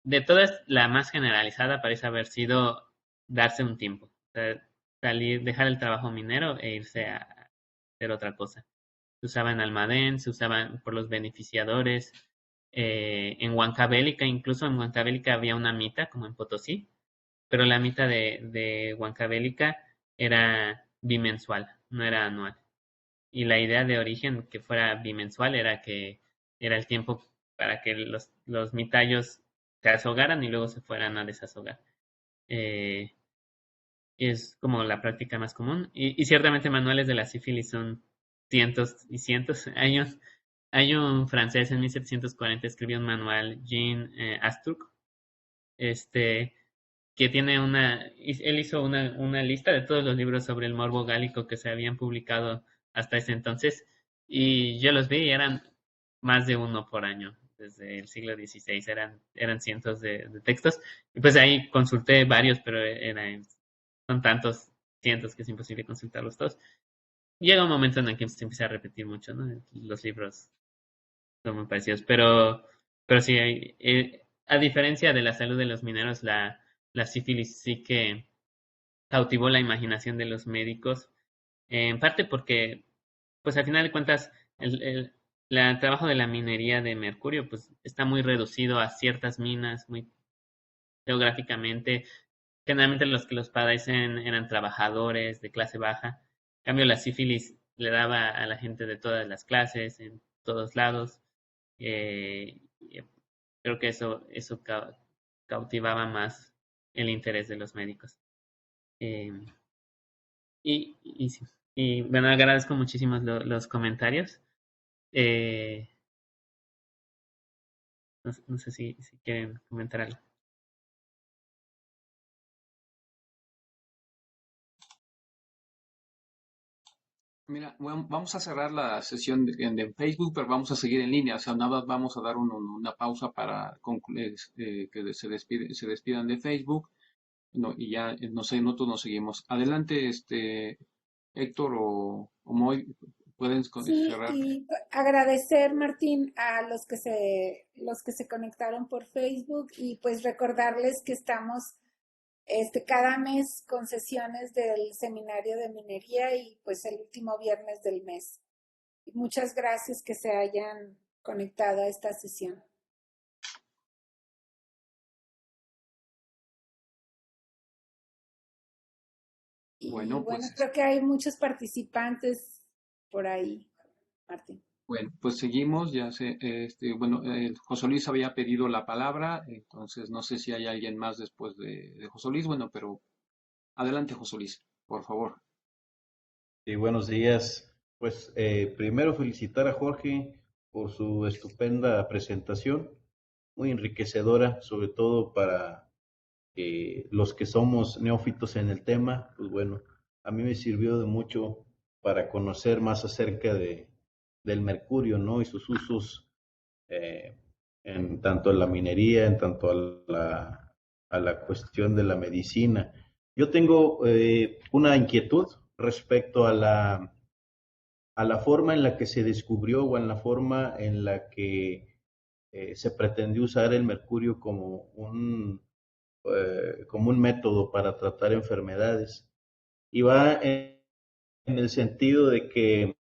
De todas, la más generalizada parece haber sido darse un tiempo, o sea, salir, dejar el trabajo minero e irse a hacer otra cosa. Se usaba en Almadén, se usaba por los beneficiadores, en Huancavelica, incluso en Huancavelica había una mita, como en Potosí, pero la mita de Huancavelica era bimensual, no era anual. Y la idea de origen que fuera bimensual era que era el tiempo para que los mitayos se azogaran y luego se fueran a desazogar. Eh, es como la práctica más común. Y ciertamente manuales de la sífilis son cientos y cientos. Hay un francés en 1740 escribió un manual, Jean Astruc, este, que tiene él hizo una lista de todos los libros sobre el morbo gálico que se habían publicado hasta ese entonces, y yo los vi y eran más de uno por año, desde el siglo XVI, eran cientos de textos, y pues ahí consulté varios, pero son tantos cientos que es imposible consultarlos todos. Llega un momento en el que se empieza a repetir mucho, ¿no? Los libros son muy parecidos, pero sí, a diferencia de la salud de los mineros, la sífilis sí que cautivó la imaginación de los médicos, en parte porque, pues al final de cuentas, el trabajo de la minería de mercurio, pues está muy reducido a ciertas minas, muy geográficamente. Generalmente los que los padecen eran trabajadores de clase baja. En cambio, la sífilis le daba a la gente de todas las clases, en todos lados. Y creo que eso cautivaba más el interés de los médicos. Eh, sí. Y bueno, agradezco muchísimo los comentarios. Eh, no sé si quieren comentar algo. Mira, bueno, vamos a cerrar la sesión de Facebook, pero vamos a seguir en línea. O sea, nada más vamos a dar una pausa para concluir, que se despidan de Facebook. No, y ya, no sé, nosotros nos seguimos. Adelante, Héctor o Moy, pueden Sí, cerrar. y agradecer, Martín, a los que se conectaron por Facebook y pues recordarles que estamos cada mes con sesiones del seminario de minería y pues el último viernes del mes. Y muchas gracias que se hayan conectado a esta sesión. Y Bueno, bueno, pues, creo que hay muchos participantes por ahí, Martín. Bueno, pues seguimos, José Luis había pedido la palabra, entonces no sé si hay alguien más después de José Luis, bueno, pero adelante José Luis, por favor. Sí, buenos días. Pues primero felicitar a Jorge por su estupenda presentación, muy enriquecedora, sobre todo para los que somos neófitos en el tema. Pues bueno, a mí me sirvió de mucho para conocer más acerca del mercurio, ¿no? Y sus usos eh, en tanto en la minería, en tanto a la cuestión de la medicina. Yo tengo una inquietud respecto a la forma en la que se descubrió o en la forma en la que se pretendió usar el mercurio como un método para tratar enfermedades. Y va en el sentido de que,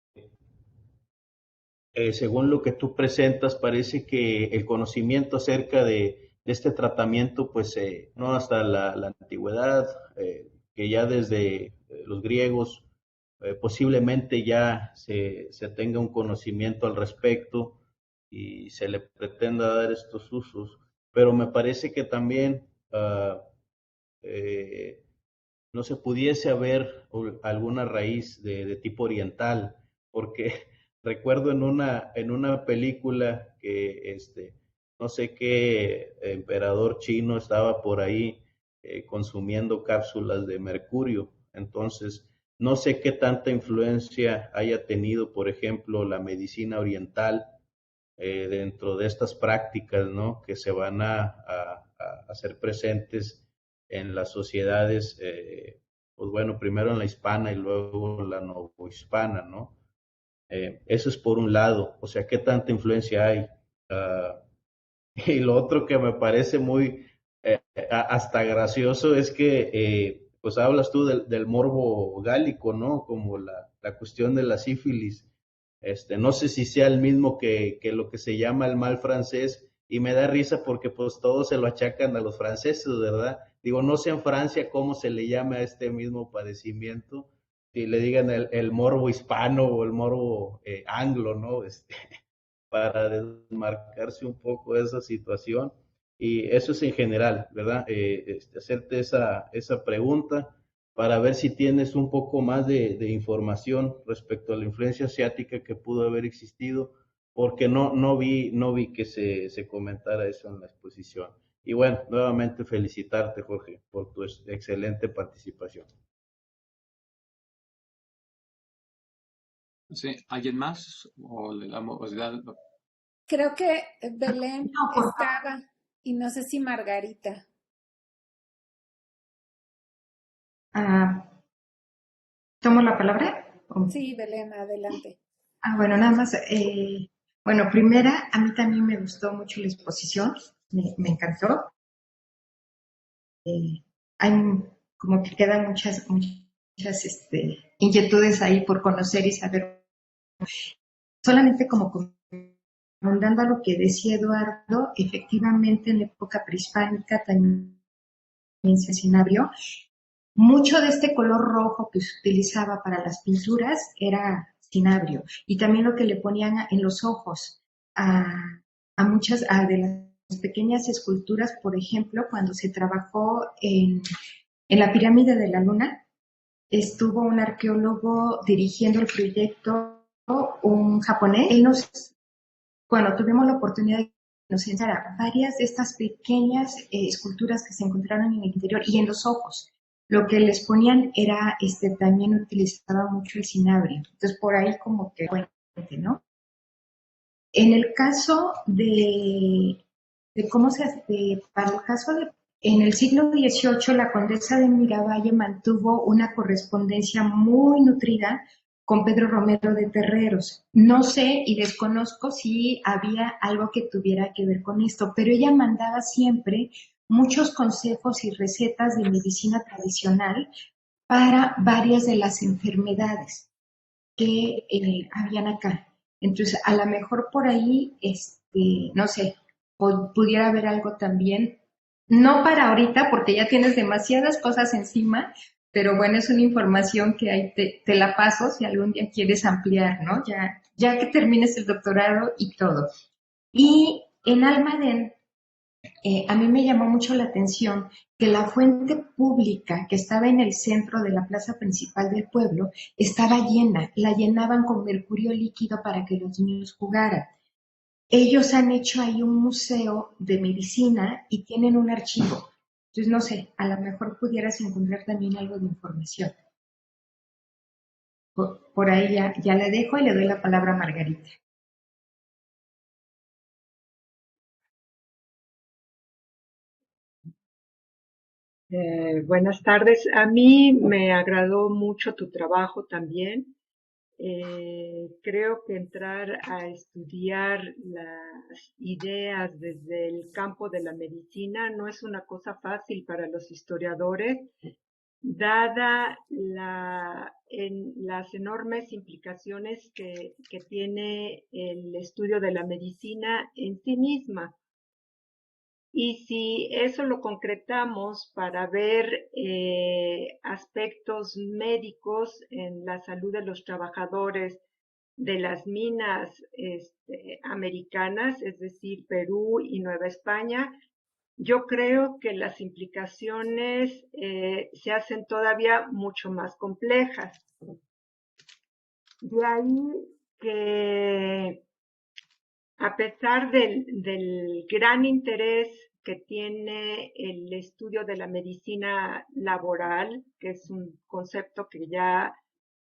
según lo que tú presentas, parece que el conocimiento acerca de este tratamiento, pues no hasta la antigüedad, que ya desde los griegos posiblemente ya se tenga un conocimiento al respecto y se le pretenda dar estos usos, pero me parece que también eh, no se pudiese haber alguna raíz de tipo oriental, porque recuerdo en una película que no sé qué emperador chino estaba por ahí consumiendo cápsulas de mercurio. Entonces, no sé qué tanta influencia haya tenido, por ejemplo, la medicina oriental dentro de estas prácticas, ¿no? Que se van a hacer presentes en las sociedades, pues bueno, primero en la hispana y luego en la novohispana, ¿no? Eso es por un lado, o sea, ¿qué tanta influencia hay? Uh, y lo otro que me parece muy hasta gracioso es que, pues hablas tú del morbo gálico, ¿no? Como la cuestión de la sífilis. No sé si sea el mismo que lo que se llama el mal francés, y me da risa porque pues todos se lo achacan a los franceses, ¿verdad? Digo, no sé en Francia cómo se le llama a este mismo padecimiento, si le digan el morbo hispano o el morbo anglo, ¿no? Para desmarcarse un poco de esa situación. Y eso es en general, ¿verdad? Hacerte esa pregunta para ver si tienes un poco más de información respecto a la influencia asiática que pudo haber existido, porque no vi que se comentara eso en la exposición. Y bueno, nuevamente felicitarte, Jorge, por tu excelente participación. Sí, ¿alguien más? Creo que Belén No, por favor. estaba, y no sé si Margarita. ¿Tomo la palabra? Sí, Belén, adelante. Bueno, nada más. Bueno, primera, a mí también me gustó mucho la exposición, me encantó. Hay como que quedan muchas inquietudes ahí por conocer y saber. Solamente como comentando a lo que decía Eduardo, efectivamente en la época prehispánica también se cinabrio. Mucho de este color rojo que se utilizaba para las pinturas era cinabrio, y también lo que le ponían en los ojos a muchas de las pequeñas esculturas. Por ejemplo, cuando se trabajó en la pirámide de la Luna, estuvo un arqueólogo dirigiendo el proyecto, un japonés. Él tuvimos la oportunidad de nos enseñara varias de estas pequeñas esculturas que se encontraron en el interior y en los ojos. Lo que les ponían era, también utilizaba mucho el cinabrio. Entonces, por ahí como que, ¿no? En el caso de cómo se hace, para el caso de, en el siglo XVIII, la condesa de Miravalle mantuvo una correspondencia muy nutrida con Pedro Romero de Terreros. No sé y desconozco si había algo que tuviera que ver con esto, pero ella mandaba siempre muchos consejos y recetas de medicina tradicional para varias de las enfermedades que habían acá. Entonces, a lo mejor por ahí, no sé, pudiera haber algo también, no para ahorita, porque ya tienes demasiadas cosas encima, pero bueno, es una información que ahí te la paso si algún día quieres ampliar, ¿no? Ya ya que termines el doctorado y todo. Y en Almadén, a mí me llamó mucho la atención que la fuente pública que estaba en el centro de la plaza principal del pueblo estaba llena, la llenaban con mercurio líquido para que los niños jugaran. Ellos han hecho ahí un museo de medicina y tienen un archivo. Entonces, no sé, a lo mejor pudieras encontrar también algo de información. Por ahí ya le dejo y le doy la palabra a Margarita. Buenas tardes. A mí me agradó mucho tu trabajo también. Creo que entrar a estudiar las ideas desde el campo de la medicina no es una cosa fácil para los historiadores, dada las enormes implicaciones que tiene el estudio de la medicina en sí misma. Y si eso lo concretamos para ver aspectos médicos en la salud de los trabajadores de las minas americanas, es decir, Perú y Nueva España, yo creo que las implicaciones se hacen todavía mucho más complejas. De ahí que a pesar del gran interés que tiene el estudio de la medicina laboral, que es un concepto que ya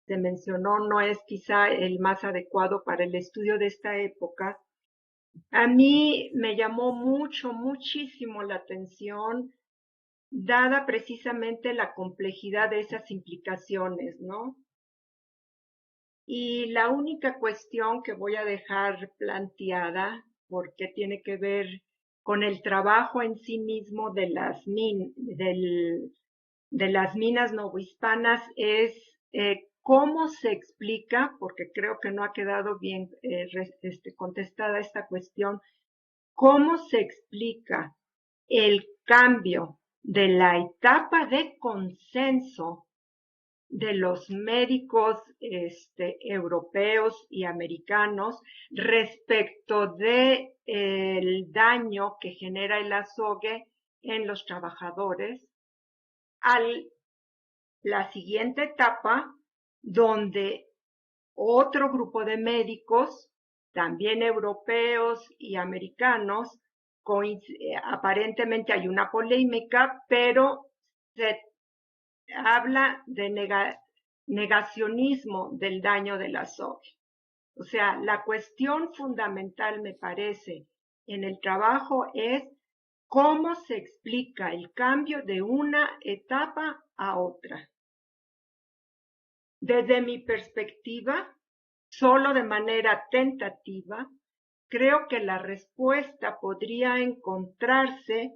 se mencionó, no es quizá el más adecuado para el estudio de esta época, a mí me llamó muchísimo la atención, dada precisamente la complejidad de esas implicaciones, ¿no? Y la única cuestión que voy a dejar planteada, porque tiene que ver con el trabajo en sí mismo de las minas novohispanas, es cómo se explica, porque creo que no ha quedado bien contestada esta cuestión, cómo se explica el cambio de la etapa de consenso de los médicos europeos y americanos respecto de el daño que genera el azogue en los trabajadores a la siguiente etapa, donde otro grupo de médicos, también europeos y americanos, aparentemente hay una polémica, pero se habla de negacionismo del daño del azogue. O sea, la cuestión fundamental, me parece, en el trabajo es cómo se explica el cambio de una etapa a otra. Desde mi perspectiva, solo de manera tentativa, creo que la respuesta podría encontrarse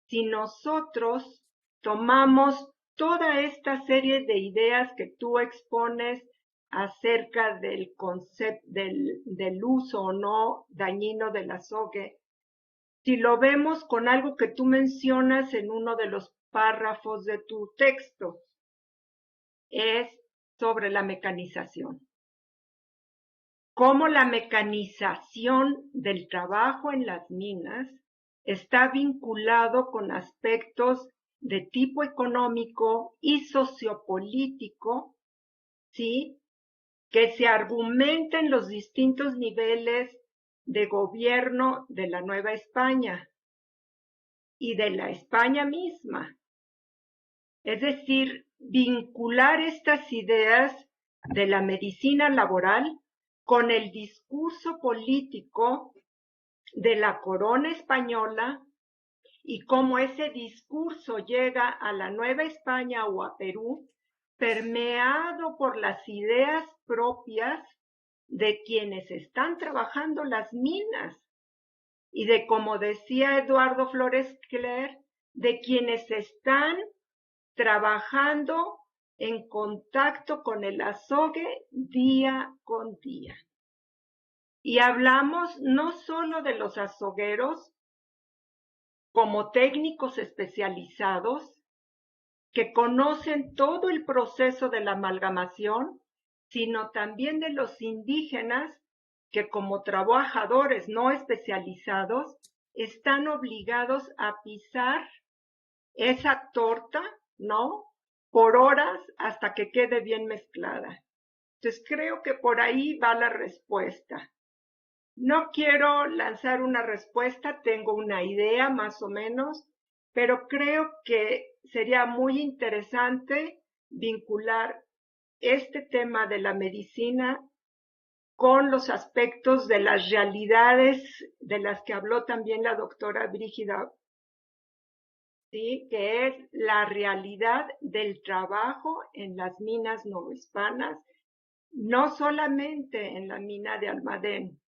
si nosotros tomamos toda esta serie de ideas que tú expones acerca del concepto del uso o no dañino del azogue, si lo vemos con algo que tú mencionas en uno de los párrafos de tu texto, es sobre la mecanización. Cómo la mecanización del trabajo en las minas está vinculado con aspectos de tipo económico y sociopolítico, ¿sí? Que se argumenta en los distintos niveles de gobierno de la Nueva España y de la España misma. Es decir, vincular estas ideas de la medicina laboral con el discurso político de la corona española y cómo ese discurso llega a la Nueva España o a Perú, permeado por las ideas propias de quienes están trabajando las minas y de, como decía Eduardo Flores Cler, de quienes están trabajando en contacto con el azogue día con día. Y hablamos no solo de los azogueros como técnicos especializados que conocen todo el proceso de la amalgamación, sino también de los indígenas que como trabajadores no especializados están obligados a pisar esa torta, ¿no? Por horas hasta que quede bien mezclada. Entonces creo que por ahí va la respuesta. No quiero lanzar una respuesta, tengo una idea más o menos, pero creo que sería muy interesante vincular este tema de la medicina con los aspectos de las realidades de las que habló también la doctora Brígida, ¿sí? Que es la realidad del trabajo en las minas novohispanas, no solamente en la mina de Almadén,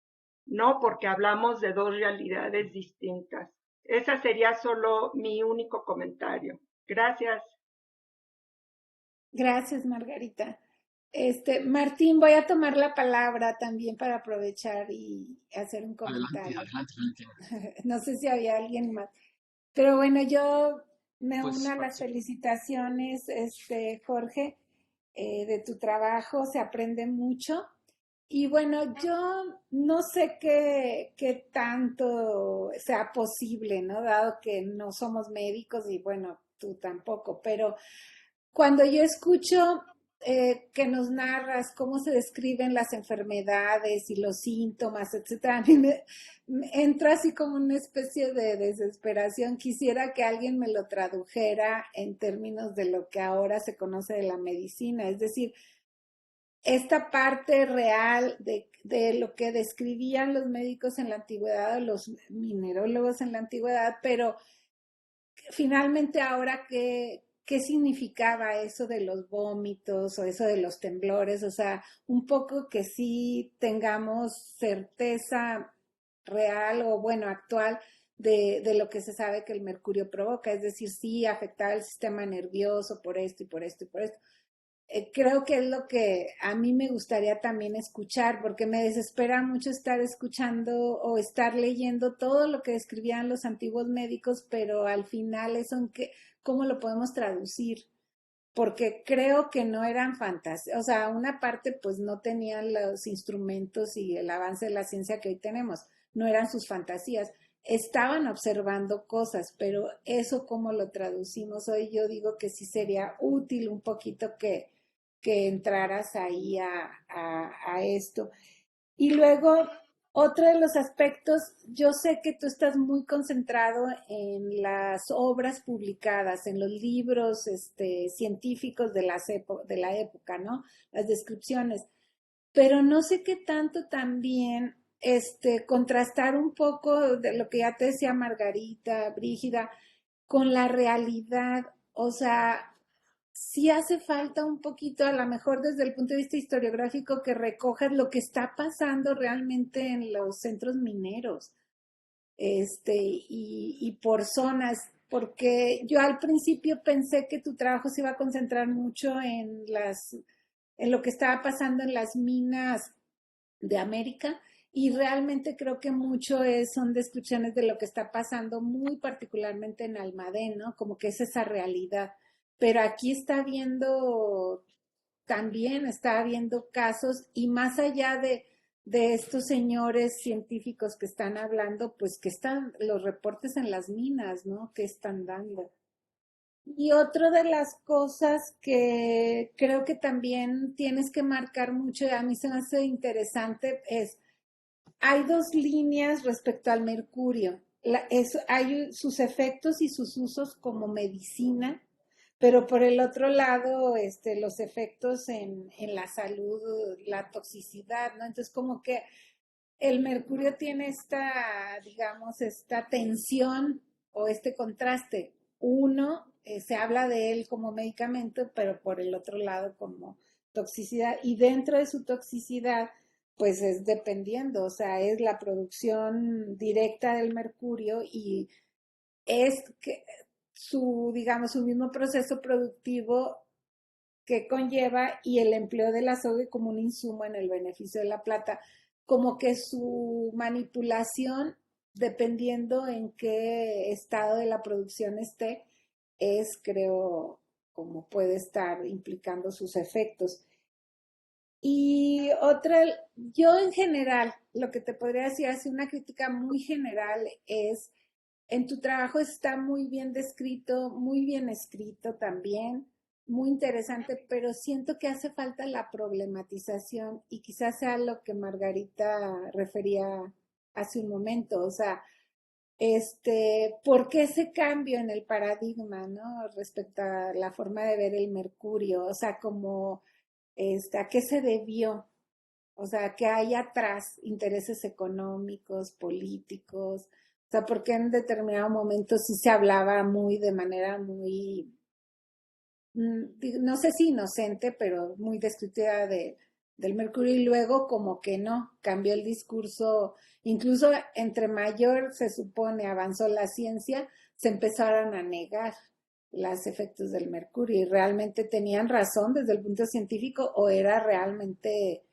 no, porque hablamos de dos realidades distintas. Ese sería solo mi único comentario. Gracias. Gracias, Margarita. Martín, voy a tomar la palabra también para aprovechar y hacer un comentario. Adelante. No sé si había alguien más. Pero bueno, yo me Pues, uno a las felicitaciones, Jorge, de tu trabajo, se aprende mucho. Y bueno, yo no sé qué tanto sea posible, ¿no? Dado que no somos médicos y bueno, tú tampoco, pero cuando yo escucho que nos narras cómo se describen las enfermedades y los síntomas, etcétera, a mí me entra así como una especie de desesperación. Quisiera que alguien me lo tradujera en términos de lo que ahora se conoce de la medicina, es decir, esta parte real de lo que describían los médicos en la antigüedad, los minerólogos en la antigüedad, pero finalmente ahora qué significaba eso de los vómitos o eso de los temblores, o sea, un poco que sí tengamos certeza real o bueno, actual de lo que se sabe que el mercurio provoca, es decir, sí afectaba el sistema nervioso por esto y por esto y por esto. Creo que es lo que a mí me gustaría también escuchar, porque me desespera mucho estar escuchando o estar leyendo todo lo que escribían los antiguos médicos, pero al final eso en que, ¿cómo lo podemos traducir? Porque creo que no eran fantasías, o sea, una parte pues no tenían los instrumentos y el avance de la ciencia que hoy tenemos, no eran sus fantasías, estaban observando cosas, pero eso cómo lo traducimos hoy, yo digo que sí sería útil un poquito que entraras ahí a esto. Y luego, otro de los aspectos, yo sé que tú estás muy concentrado en las obras publicadas, en los libros científicos de de la época, ¿no? Las descripciones. Pero no sé qué tanto también contrastar un poco de lo que ya te decía Margarita, Brígida, con la realidad. O sea, sí hace falta un poquito, a lo mejor desde el punto de vista historiográfico, que recojas lo que está pasando realmente en los centros mineros, y por zonas, porque yo al principio pensé que tu trabajo se iba a concentrar mucho en lo que estaba pasando en las minas de América, y realmente creo que mucho son descripciones de lo que está pasando muy particularmente en Almadén, ¿no? Como que es esa realidad. Pero aquí está habiendo casos y más allá de estos señores científicos que están hablando, pues que están los reportes en las minas, ¿no? Que están dando. Y otra de las cosas que creo que también tienes que marcar mucho, y a mí se me hace interesante, hay dos líneas respecto al mercurio. Hay sus efectos y sus usos como medicina, pero por el otro lado, los efectos en la salud, la toxicidad, ¿no? Entonces, como que el mercurio tiene digamos, esta tensión o este contraste. Uno, se habla de él como medicamento, pero por el otro lado como toxicidad. Y dentro de su toxicidad, pues es dependiendo, o sea, es la producción directa del mercurio y es que digamos, su mismo proceso productivo que conlleva y el empleo del azogue como un insumo en el beneficio de la plata, como que su manipulación, dependiendo en qué estado de la producción esté, creo, como puede estar implicando sus efectos. Y otra, yo en general, lo que te podría decir, así una crítica muy general es, en tu trabajo está muy bien descrito, muy bien escrito también, muy interesante, pero siento que hace falta la problematización y quizás sea lo que Margarita refería hace un momento, o sea, ¿por qué ese cambio en el paradigma, ¿no? Respecto a la forma de ver el mercurio, o sea, como, ¿a qué se debió? O sea, que hay atrás intereses económicos, políticos, o sea, porque en determinado momento sí se hablaba muy de manera muy, no sé si inocente, pero muy descriptiva del mercurio y luego como que no, cambió el discurso, incluso entre mayor se supone avanzó la ciencia, se empezaron a negar los efectos del mercurio y realmente tenían razón desde el punto científico o era realmente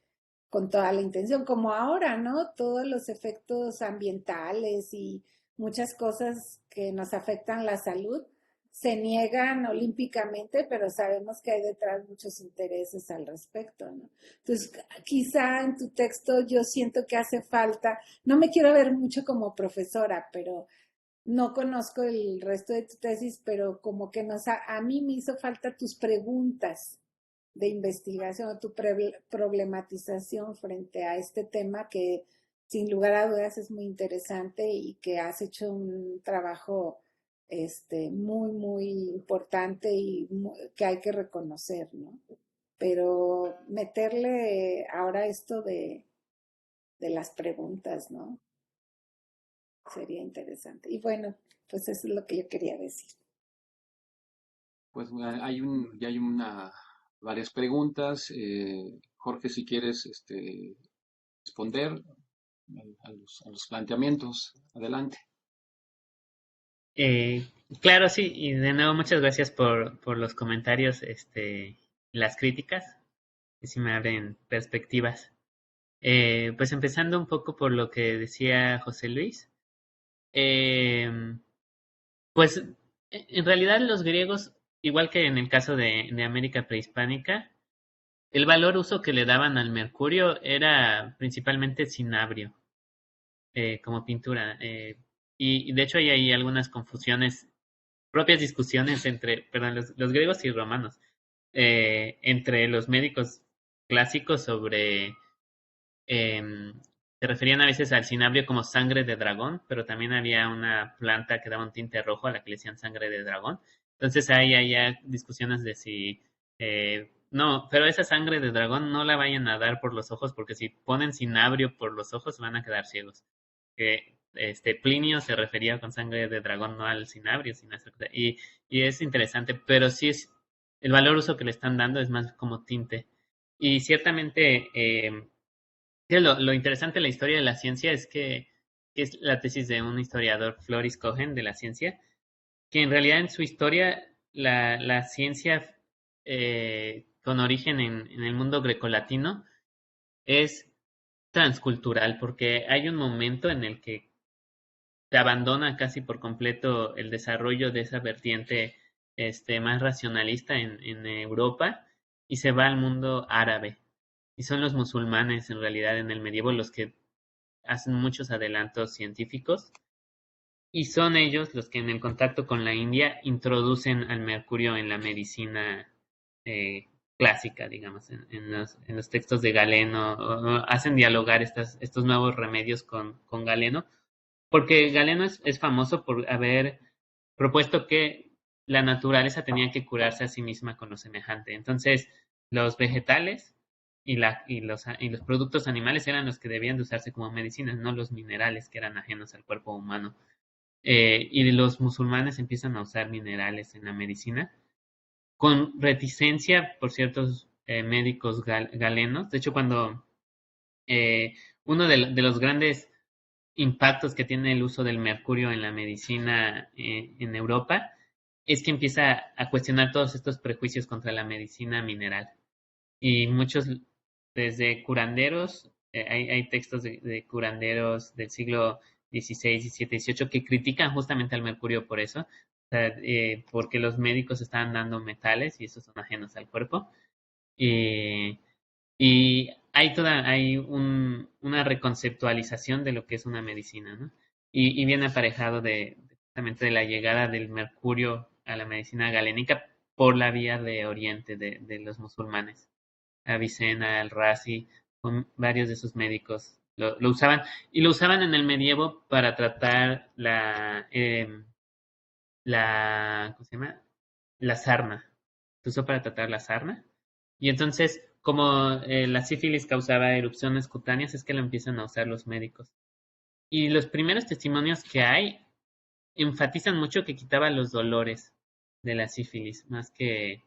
con toda la intención, como ahora, ¿no? Todos los efectos ambientales y muchas cosas que nos afectan la salud se niegan olímpicamente, pero sabemos que hay detrás muchos intereses al respecto, ¿no? Entonces, quizá en tu texto yo siento que hace falta, no me quiero ver mucho como profesora, pero no conozco el resto de tu tesis, pero como que a mí me hizo falta tus preguntas de investigación o tu problematización frente a este tema que sin lugar a dudas es muy interesante y que has hecho un trabajo muy, muy importante y que hay que reconocer, ¿no? Pero meterle ahora esto de las preguntas, ¿no? Sería interesante. Y bueno, pues eso es lo que yo quería decir. Pues ya hay varias preguntas. Jorge, si quieres responder a los planteamientos, adelante. Eh, claro, sí, y de nuevo muchas gracias por los comentarios, las críticas, que sí me abren perspectivas. Pues empezando un poco por lo que decía José Luis, eh, pues en realidad los griegos, igual que en el caso de América prehispánica, el valor uso que le daban al mercurio era principalmente cinabrio, como pintura. Y de hecho hay algunas confusiones, propias discusiones entre, perdón, los griegos y romanos, entre los médicos clásicos sobre, se referían a veces al cinabrio como sangre de dragón, pero también había una planta que daba un tinte rojo a la que le decían sangre de dragón. Entonces ahí hay ya discusiones de si, no, pero esa sangre de dragón no la vayan a dar por los ojos, porque si ponen cinabrio por los ojos van a quedar ciegos. Plinio se refería con sangre de dragón no al cinabrio, sino a esa cosa. Y es interesante, pero sí es el valor uso que le están dando es más como tinte. Y ciertamente, lo interesante de la historia de la ciencia es que es la tesis de un historiador, Floris Cohen, de la ciencia, que en realidad en su historia la ciencia con origen en el mundo grecolatino es transcultural, porque hay un momento en el que se abandona casi por completo el desarrollo de esa vertiente más racionalista en Europa y se va al mundo árabe. Y son los musulmanes en realidad en el medievo los que hacen muchos adelantos científicos y son ellos los que en el contacto con la India introducen al mercurio en la medicina clásica, digamos, en los textos de Galeno, o hacen dialogar estos nuevos remedios con Galeno, porque Galeno es famoso por haber propuesto que la naturaleza tenía que curarse a sí misma con lo semejante. Entonces, los vegetales y los productos animales eran los que debían de usarse como medicinas, no los minerales que eran ajenos al cuerpo humano. Y los musulmanes empiezan a usar minerales en la medicina con reticencia por ciertos médicos galenos. De hecho, cuando uno de los grandes impactos que tiene el uso del mercurio en la medicina en Europa es que empieza a cuestionar todos estos prejuicios contra la medicina mineral. Y muchos, desde curanderos, hay textos de curanderos del siglo XVI, XVII, XVIII que critican justamente al mercurio por eso, o sea, porque los médicos estaban dando metales y esos son ajenos al cuerpo. Y Y hay una reconceptualización de lo que es una medicina, ¿no? Y viene aparejado justamente de la llegada del mercurio a la medicina galénica por la vía de Oriente, de los musulmanes. Avicena, al-Razi, con varios de sus médicos lo usaban, y lo usaban en el medievo para tratar ¿cómo se llama? La sarna. Se usó para tratar la sarna. Y entonces, como la sífilis causaba erupciones cutáneas, es que lo empiezan a usar los médicos. Y los primeros testimonios que hay enfatizan mucho que quitaba los dolores de la sífilis, más que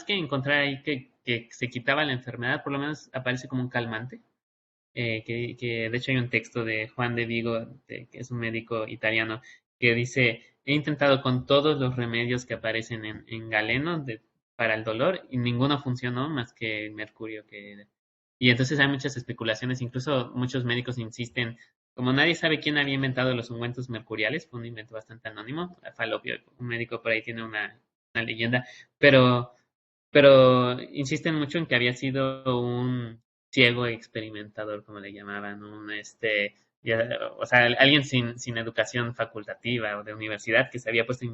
encontrar ahí que se quitaba la enfermedad, por lo menos aparece como un calmante. Que de hecho hay un texto de Juan de Vigo, que es un médico italiano, que dice: he intentado con todos los remedios que aparecen en Galeno para el dolor y ninguno funcionó más que el mercurio. Y entonces hay muchas especulaciones, incluso muchos médicos insisten, como nadie sabe quién había inventado los ungüentos mercuriales, fue un invento bastante anónimo, Falopio, un médico por ahí tiene una leyenda, pero insisten mucho en que había sido un ciego experimentador, como le llamaban, o sea, alguien sin educación facultativa o de universidad que se había puesto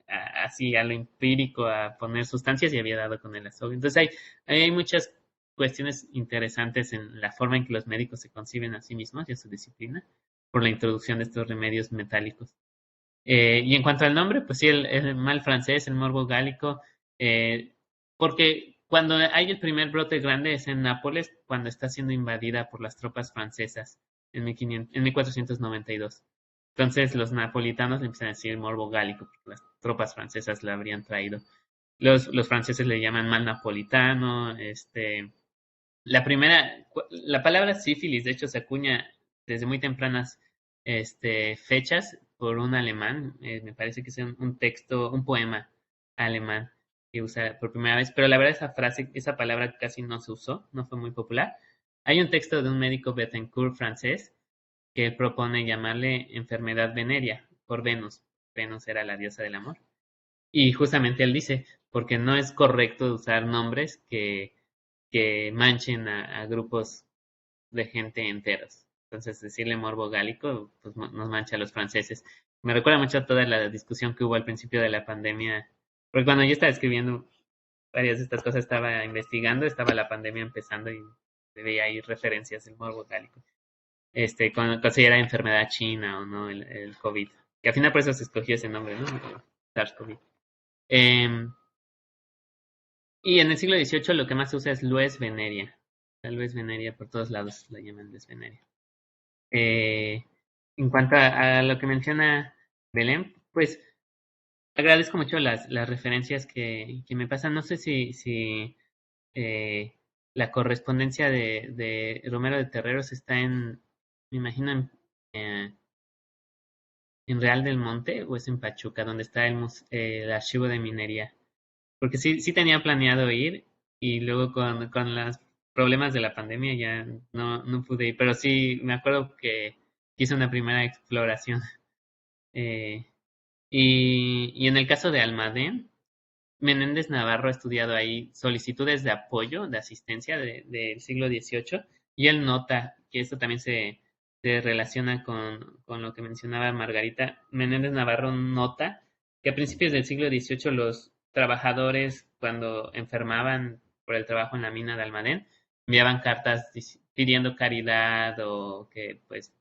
así a lo empírico a poner sustancias y había dado con el azogue. Entonces hay muchas cuestiones interesantes en la forma en que los médicos se conciben a sí mismos y a su disciplina por la introducción de estos remedios metálicos. Y en cuanto al nombre, pues sí, el mal francés, el morbo gálico, porque cuando hay el primer brote grande es en Nápoles, cuando está siendo invadida por las tropas francesas en 1492. Entonces los napolitanos le empiezan a decir morbo gálico, porque las tropas francesas la habrían traído. Los franceses le llaman mal napolitano. La palabra sífilis, de hecho, se acuña desde muy tempranas fechas por un alemán, me parece que es un poema alemán que usa por primera vez, pero la verdad esa palabra casi no se usó, no fue muy popular. Hay un texto de un médico Bethencourt francés que propone llamarle enfermedad venérea por Venus. Venus era la diosa del amor. Y justamente él dice, porque no es correcto usar nombres que manchen a grupos de gente enteros. Entonces, decirle morbo gálico, pues nos mancha a los franceses. Me recuerda mucho a toda la discusión que hubo al principio de la pandemia, porque cuando yo estaba escribiendo varias de estas cosas, estaba investigando, estaba la pandemia empezando y veía ahí referencias del morbo gálico. Cuando si era enfermedad china o no, el COVID. Que al final por eso se escogió ese nombre, ¿no? SARS-CoV. Y en el siglo XVIII lo que más se usa es Lues venerea. La Lues venerea por todos lados la llaman Lues venerea. En cuanto a lo que menciona Belén, pues agradezco mucho las referencias que me pasan. No sé si la correspondencia de Romero de Terreros está me imagino, en Real del Monte o es en Pachuca, donde está el archivo de minería. Porque sí tenía planeado ir y luego con los problemas de la pandemia ya no pude ir, pero sí me acuerdo que hice una primera exploración. Y en el caso de Almadén, Menéndez Navarro ha estudiado ahí solicitudes de apoyo, de asistencia del siglo XVIII, y él nota que esto también se relaciona con lo que mencionaba Margarita. Menéndez Navarro nota que a principios del siglo XVIII los trabajadores, cuando enfermaban por el trabajo en la mina de Almadén, enviaban cartas pidiendo caridad o que, pues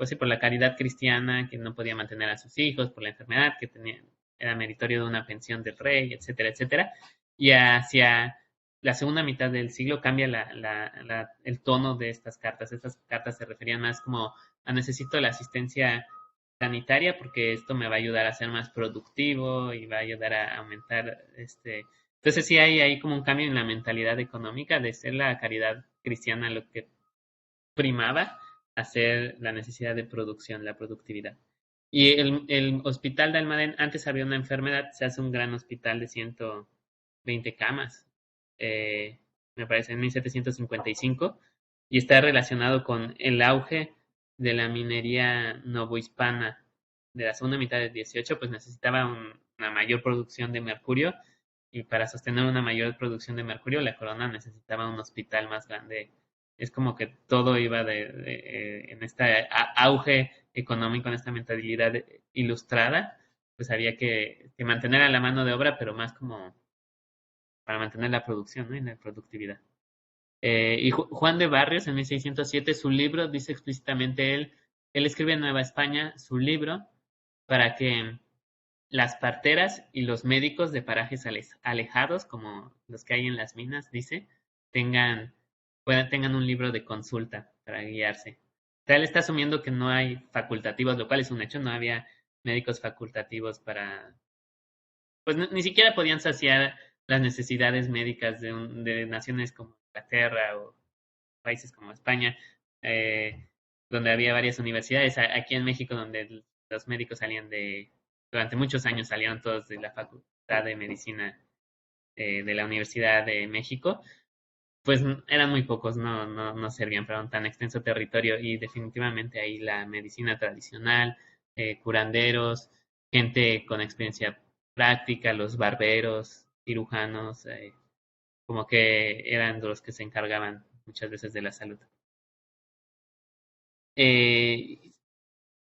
sí, por la caridad cristiana, que no podía mantener a sus hijos, por la enfermedad, que era meritorio de una pensión del rey, etcétera, etcétera. Y hacia la segunda mitad del siglo cambia el tono de estas cartas. Estas cartas se referían más como a necesito la asistencia sanitaria porque esto me va a ayudar a ser más productivo y va a ayudar a aumentar Entonces sí hay ahí como un cambio en la mentalidad económica de ser la caridad cristiana lo que primaba a ser la necesidad de producción, la productividad. Y el hospital de Almadén, antes había una enfermedad, se hace un gran hospital de 120 camas, me parece, en 1755, y está relacionado con el auge de la minería novohispana de la segunda mitad del 18, pues necesitaba una mayor producción de mercurio, y para sostener una mayor producción de mercurio, la corona necesitaba un hospital más grande. Es como que todo iba en este auge económico, en esta mentalidad ilustrada, pues había que mantener a la mano de obra, pero más como para mantener la producción, ¿no? Y la productividad. Y Juan de Barrios, en 1607, su libro dice explícitamente él escribe en Nueva España su libro para que las parteras y los médicos de parajes alejados, como los que hay en las minas, dice, tengan un libro de consulta para guiarse. O sea, él está asumiendo que no hay facultativos, lo cual es un hecho, no había médicos facultativos para, pues ni siquiera podían saciar las necesidades médicas de naciones como Inglaterra o países como España, donde había varias universidades. Aquí en México, donde los médicos durante muchos años salieron todos de la Facultad de Medicina de la Universidad de México, pues eran muy pocos, no servían para un tan extenso territorio y definitivamente ahí la medicina tradicional, curanderos, gente con experiencia práctica, los barberos, cirujanos, como que eran los que se encargaban muchas veces de la salud.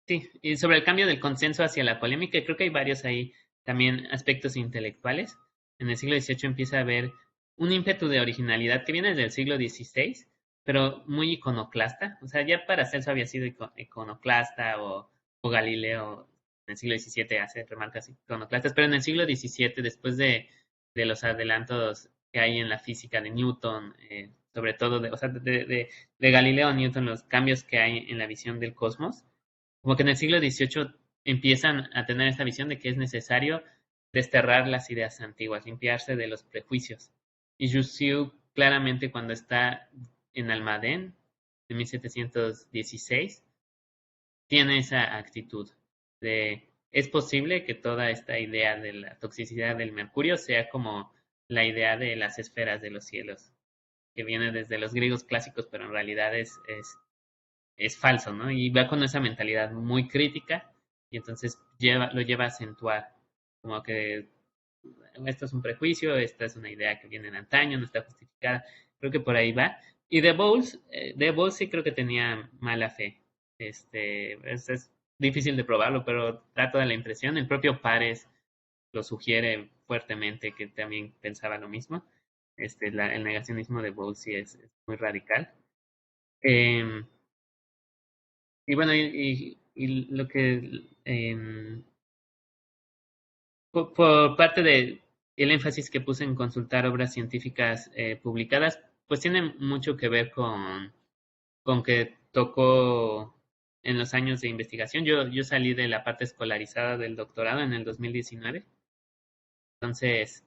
Sí, y sobre el cambio del consenso hacia la polémica, creo que hay varios ahí también aspectos intelectuales. En el siglo XVIII empieza a haber un ímpetu de originalidad que viene desde el siglo XVI, pero muy iconoclasta. O sea, ya Paracelso había sido iconoclasta o Galileo en el siglo XVII hace remarcas iconoclastas, pero en el siglo XVII, después de los adelantos que hay en la física de Newton, sobre todo de Galileo a Newton, los cambios que hay en la visión del cosmos, como que en el siglo XVIII empiezan a tener esta visión de que es necesario desterrar las ideas antiguas, limpiarse de los prejuicios. Y Jussieu claramente cuando está en Almadén, en 1716, tiene esa actitud de es posible que toda esta idea de la toxicidad del mercurio sea como la idea de las esferas de los cielos, que viene desde los griegos clásicos, pero en realidad es falso, ¿no? Y va con esa mentalidad muy crítica y entonces lo lleva a acentuar, como que esto es un prejuicio, esta es una idea que viene de antaño, no está justificada. Creo que por ahí va. Y de Bowles sí creo que tenía mala fe. Es difícil de probarlo, pero trato de la impresión. El propio Pares lo sugiere fuertemente que también pensaba lo mismo. El negacionismo de Bowles sí es muy radical. Y bueno, y lo que por parte de el énfasis que puse en consultar obras científicas publicadas, pues tiene mucho que ver con que tocó en los años de investigación. Yo salí de la parte escolarizada del doctorado en el 2019. Entonces,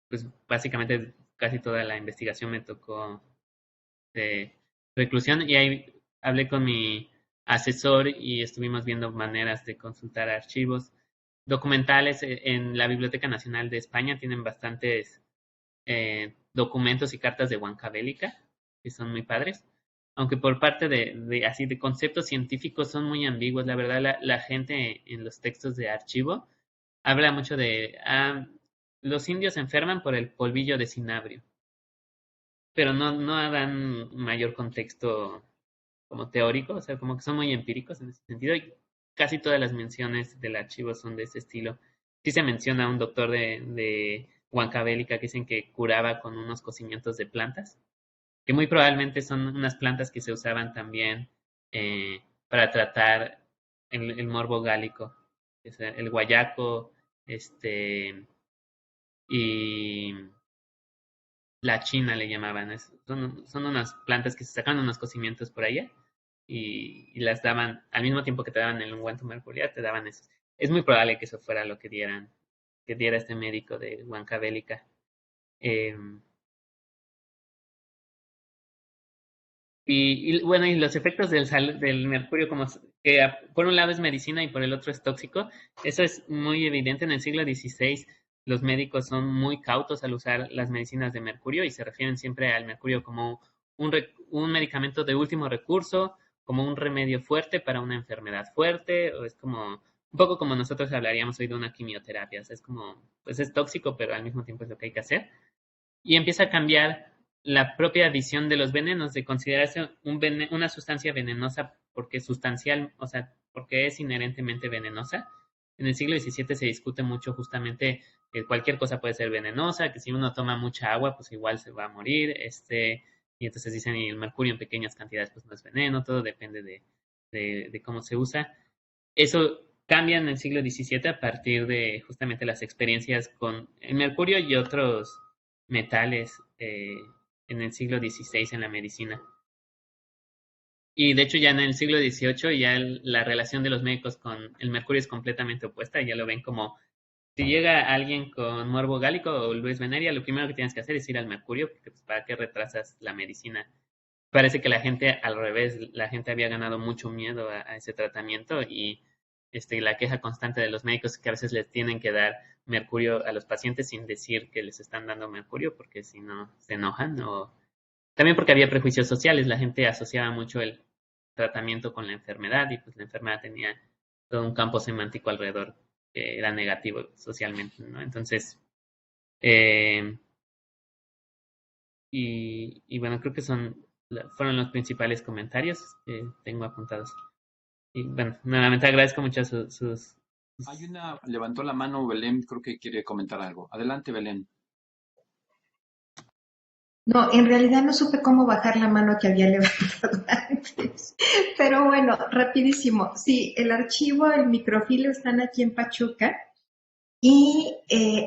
pues básicamente casi toda la investigación me tocó de reclusión y ahí hablé con mi asesor y estuvimos viendo maneras de consultar archivos documentales. En la Biblioteca Nacional de España tienen bastantes documentos y cartas de Huancavelica que son muy padres, aunque por parte de conceptos científicos son muy ambiguos. La verdad, la gente en los textos de archivo habla mucho de los indios se enferman por el polvillo de cinabrio, pero no dan mayor contexto como teórico, o sea, como que son muy empíricos en ese sentido, y casi todas las menciones del archivo son de ese estilo. Sí se menciona a un doctor de Huancavelica que dicen que curaba con unos cocimientos de plantas, que muy probablemente son unas plantas que se usaban también para tratar el morbo gálico, el guayaco, y la china le llamaban. Son unas plantas que se sacaban unos cocimientos por allá y las daban, al mismo tiempo que te daban el ungüento mercurial, te daban eso. Es muy probable que eso fuera lo que diera este médico de Huancavelica. Y bueno, y los efectos del mercurio, como que por un lado es medicina y por el otro es tóxico, eso es muy evidente. En el siglo XVI los médicos son muy cautos al usar las medicinas de mercurio y se refieren siempre al mercurio como un medicamento de último recurso, como un remedio fuerte para una enfermedad fuerte, o es como un poco como nosotros hablaríamos hoy de una quimioterapia, o sea, es como, pues es tóxico, pero al mismo tiempo es lo que hay que hacer. Y empieza a cambiar la propia visión de los venenos, de considerarse una sustancia venenosa porque es sustancial, o sea, porque es inherentemente venenosa. En el siglo XVII se discute mucho justamente que cualquier cosa puede ser venenosa, que si uno toma mucha agua, pues igual se va a morir, y entonces dicen, y el mercurio en pequeñas cantidades pues no es veneno, todo depende de cómo se usa. Eso cambia en el siglo XVII a partir de justamente las experiencias con el mercurio y otros metales en el siglo XVI en la medicina. Y de hecho ya en el siglo XVIII ya la relación de los médicos con el mercurio es completamente opuesta, ya lo ven como si llega alguien con morbo gálico o Luis Veneria, lo primero que tienes que hacer es ir al mercurio, porque pues, ¿para qué retrasas la medicina? Parece que la gente al revés, la gente había ganado mucho miedo a ese tratamiento y la queja constante de los médicos es que a veces les tienen que dar mercurio a los pacientes sin decir que les están dando mercurio porque si no se enojan o también porque había prejuicios sociales, la gente asociaba mucho el tratamiento con la enfermedad y pues la enfermedad tenía todo un campo semántico alrededor que era negativo socialmente, ¿no? Entonces, eh, y bueno, creo que fueron los principales comentarios que tengo apuntados. Y bueno, nuevamente agradezco mucho sus... Levantó la mano Belén, creo que quiere comentar algo. Adelante, Belén. No, en realidad no supe cómo bajar la mano que había levantado antes. Pero bueno, rapidísimo. Sí, el archivo, el microfilm están aquí en Pachuca. Y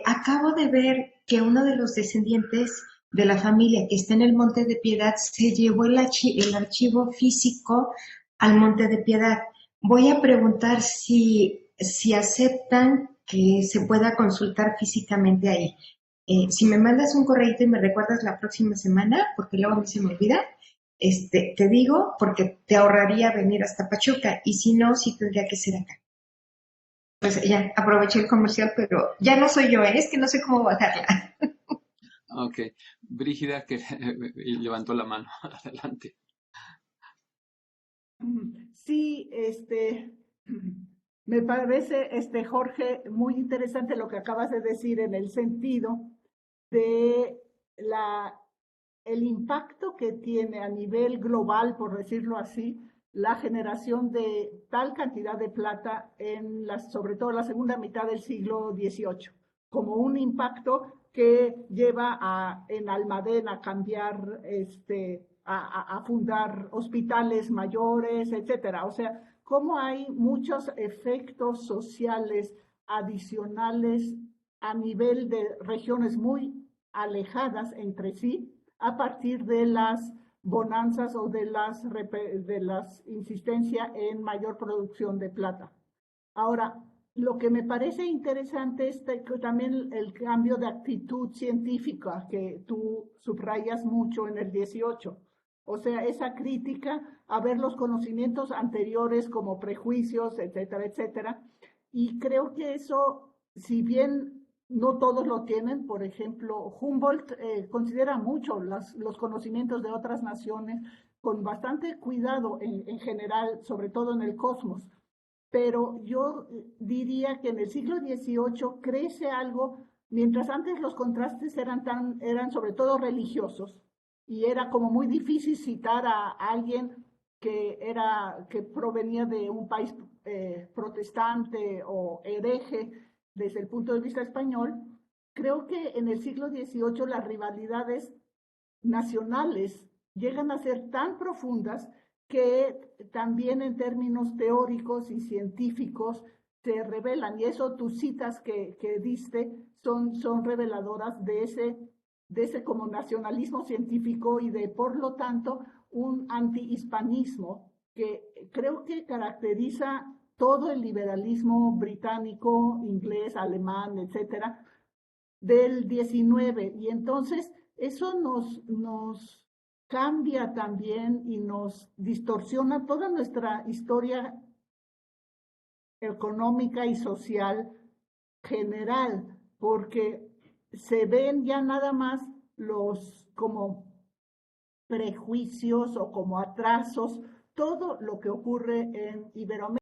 acabo de ver que uno de los descendientes de la familia que está en el Monte de Piedad se llevó el archivo físico al Monte de Piedad. Voy a preguntar si aceptan que se pueda consultar físicamente ahí. Si me mandas un correíto y me recuerdas la próxima semana, porque luego a mí se me olvida, te digo, porque te ahorraría venir hasta Pachuca, y si no, sí tendría que ser acá. Pues ya, aproveché el comercial, pero ya no soy yo, es que no sé cómo bajarla. Ok. Brígida, que levantó la mano. Adelante. Sí, me parece, Jorge, muy interesante lo que acabas de decir en el sentido de el impacto que tiene a nivel global, por decirlo así, la generación de tal cantidad de plata sobre todo la segunda mitad del siglo XVIII, como un impacto que lleva en Almadén a cambiar, a fundar hospitales mayores, etcétera. O sea, cómo hay muchos efectos sociales adicionales a nivel de regiones muy alejadas entre sí a partir de las bonanzas o de las insistencia en mayor producción de plata. Ahora, lo que me parece interesante es también el cambio de actitud científica que tú subrayas mucho en el 18. O sea, esa crítica a ver los conocimientos anteriores como prejuicios, etcétera, etcétera. Y creo que eso, si bien no todos lo tienen, por ejemplo, Humboldt considera mucho los conocimientos de otras naciones con bastante cuidado en general, sobre todo en el cosmos. Pero yo diría que en el siglo XVIII crece algo, mientras antes los contrastes eran sobre todo religiosos, y era como muy difícil citar a alguien que provenía de un país protestante o hereje desde el punto de vista español. Creo que en el siglo XVIII las rivalidades nacionales llegan a ser tan profundas que también en términos teóricos y científicos se revelan. Y eso tus citas que diste son reveladoras de ese como nacionalismo científico y de, por lo tanto, un antihispanismo que creo que caracteriza todo el liberalismo británico, inglés, alemán, etcétera, del 19. Y entonces eso nos cambia también y nos distorsiona toda nuestra historia económica y social general, porque se ven ya nada más los como prejuicios o como atrasos, todo lo que ocurre en Iberoamérica.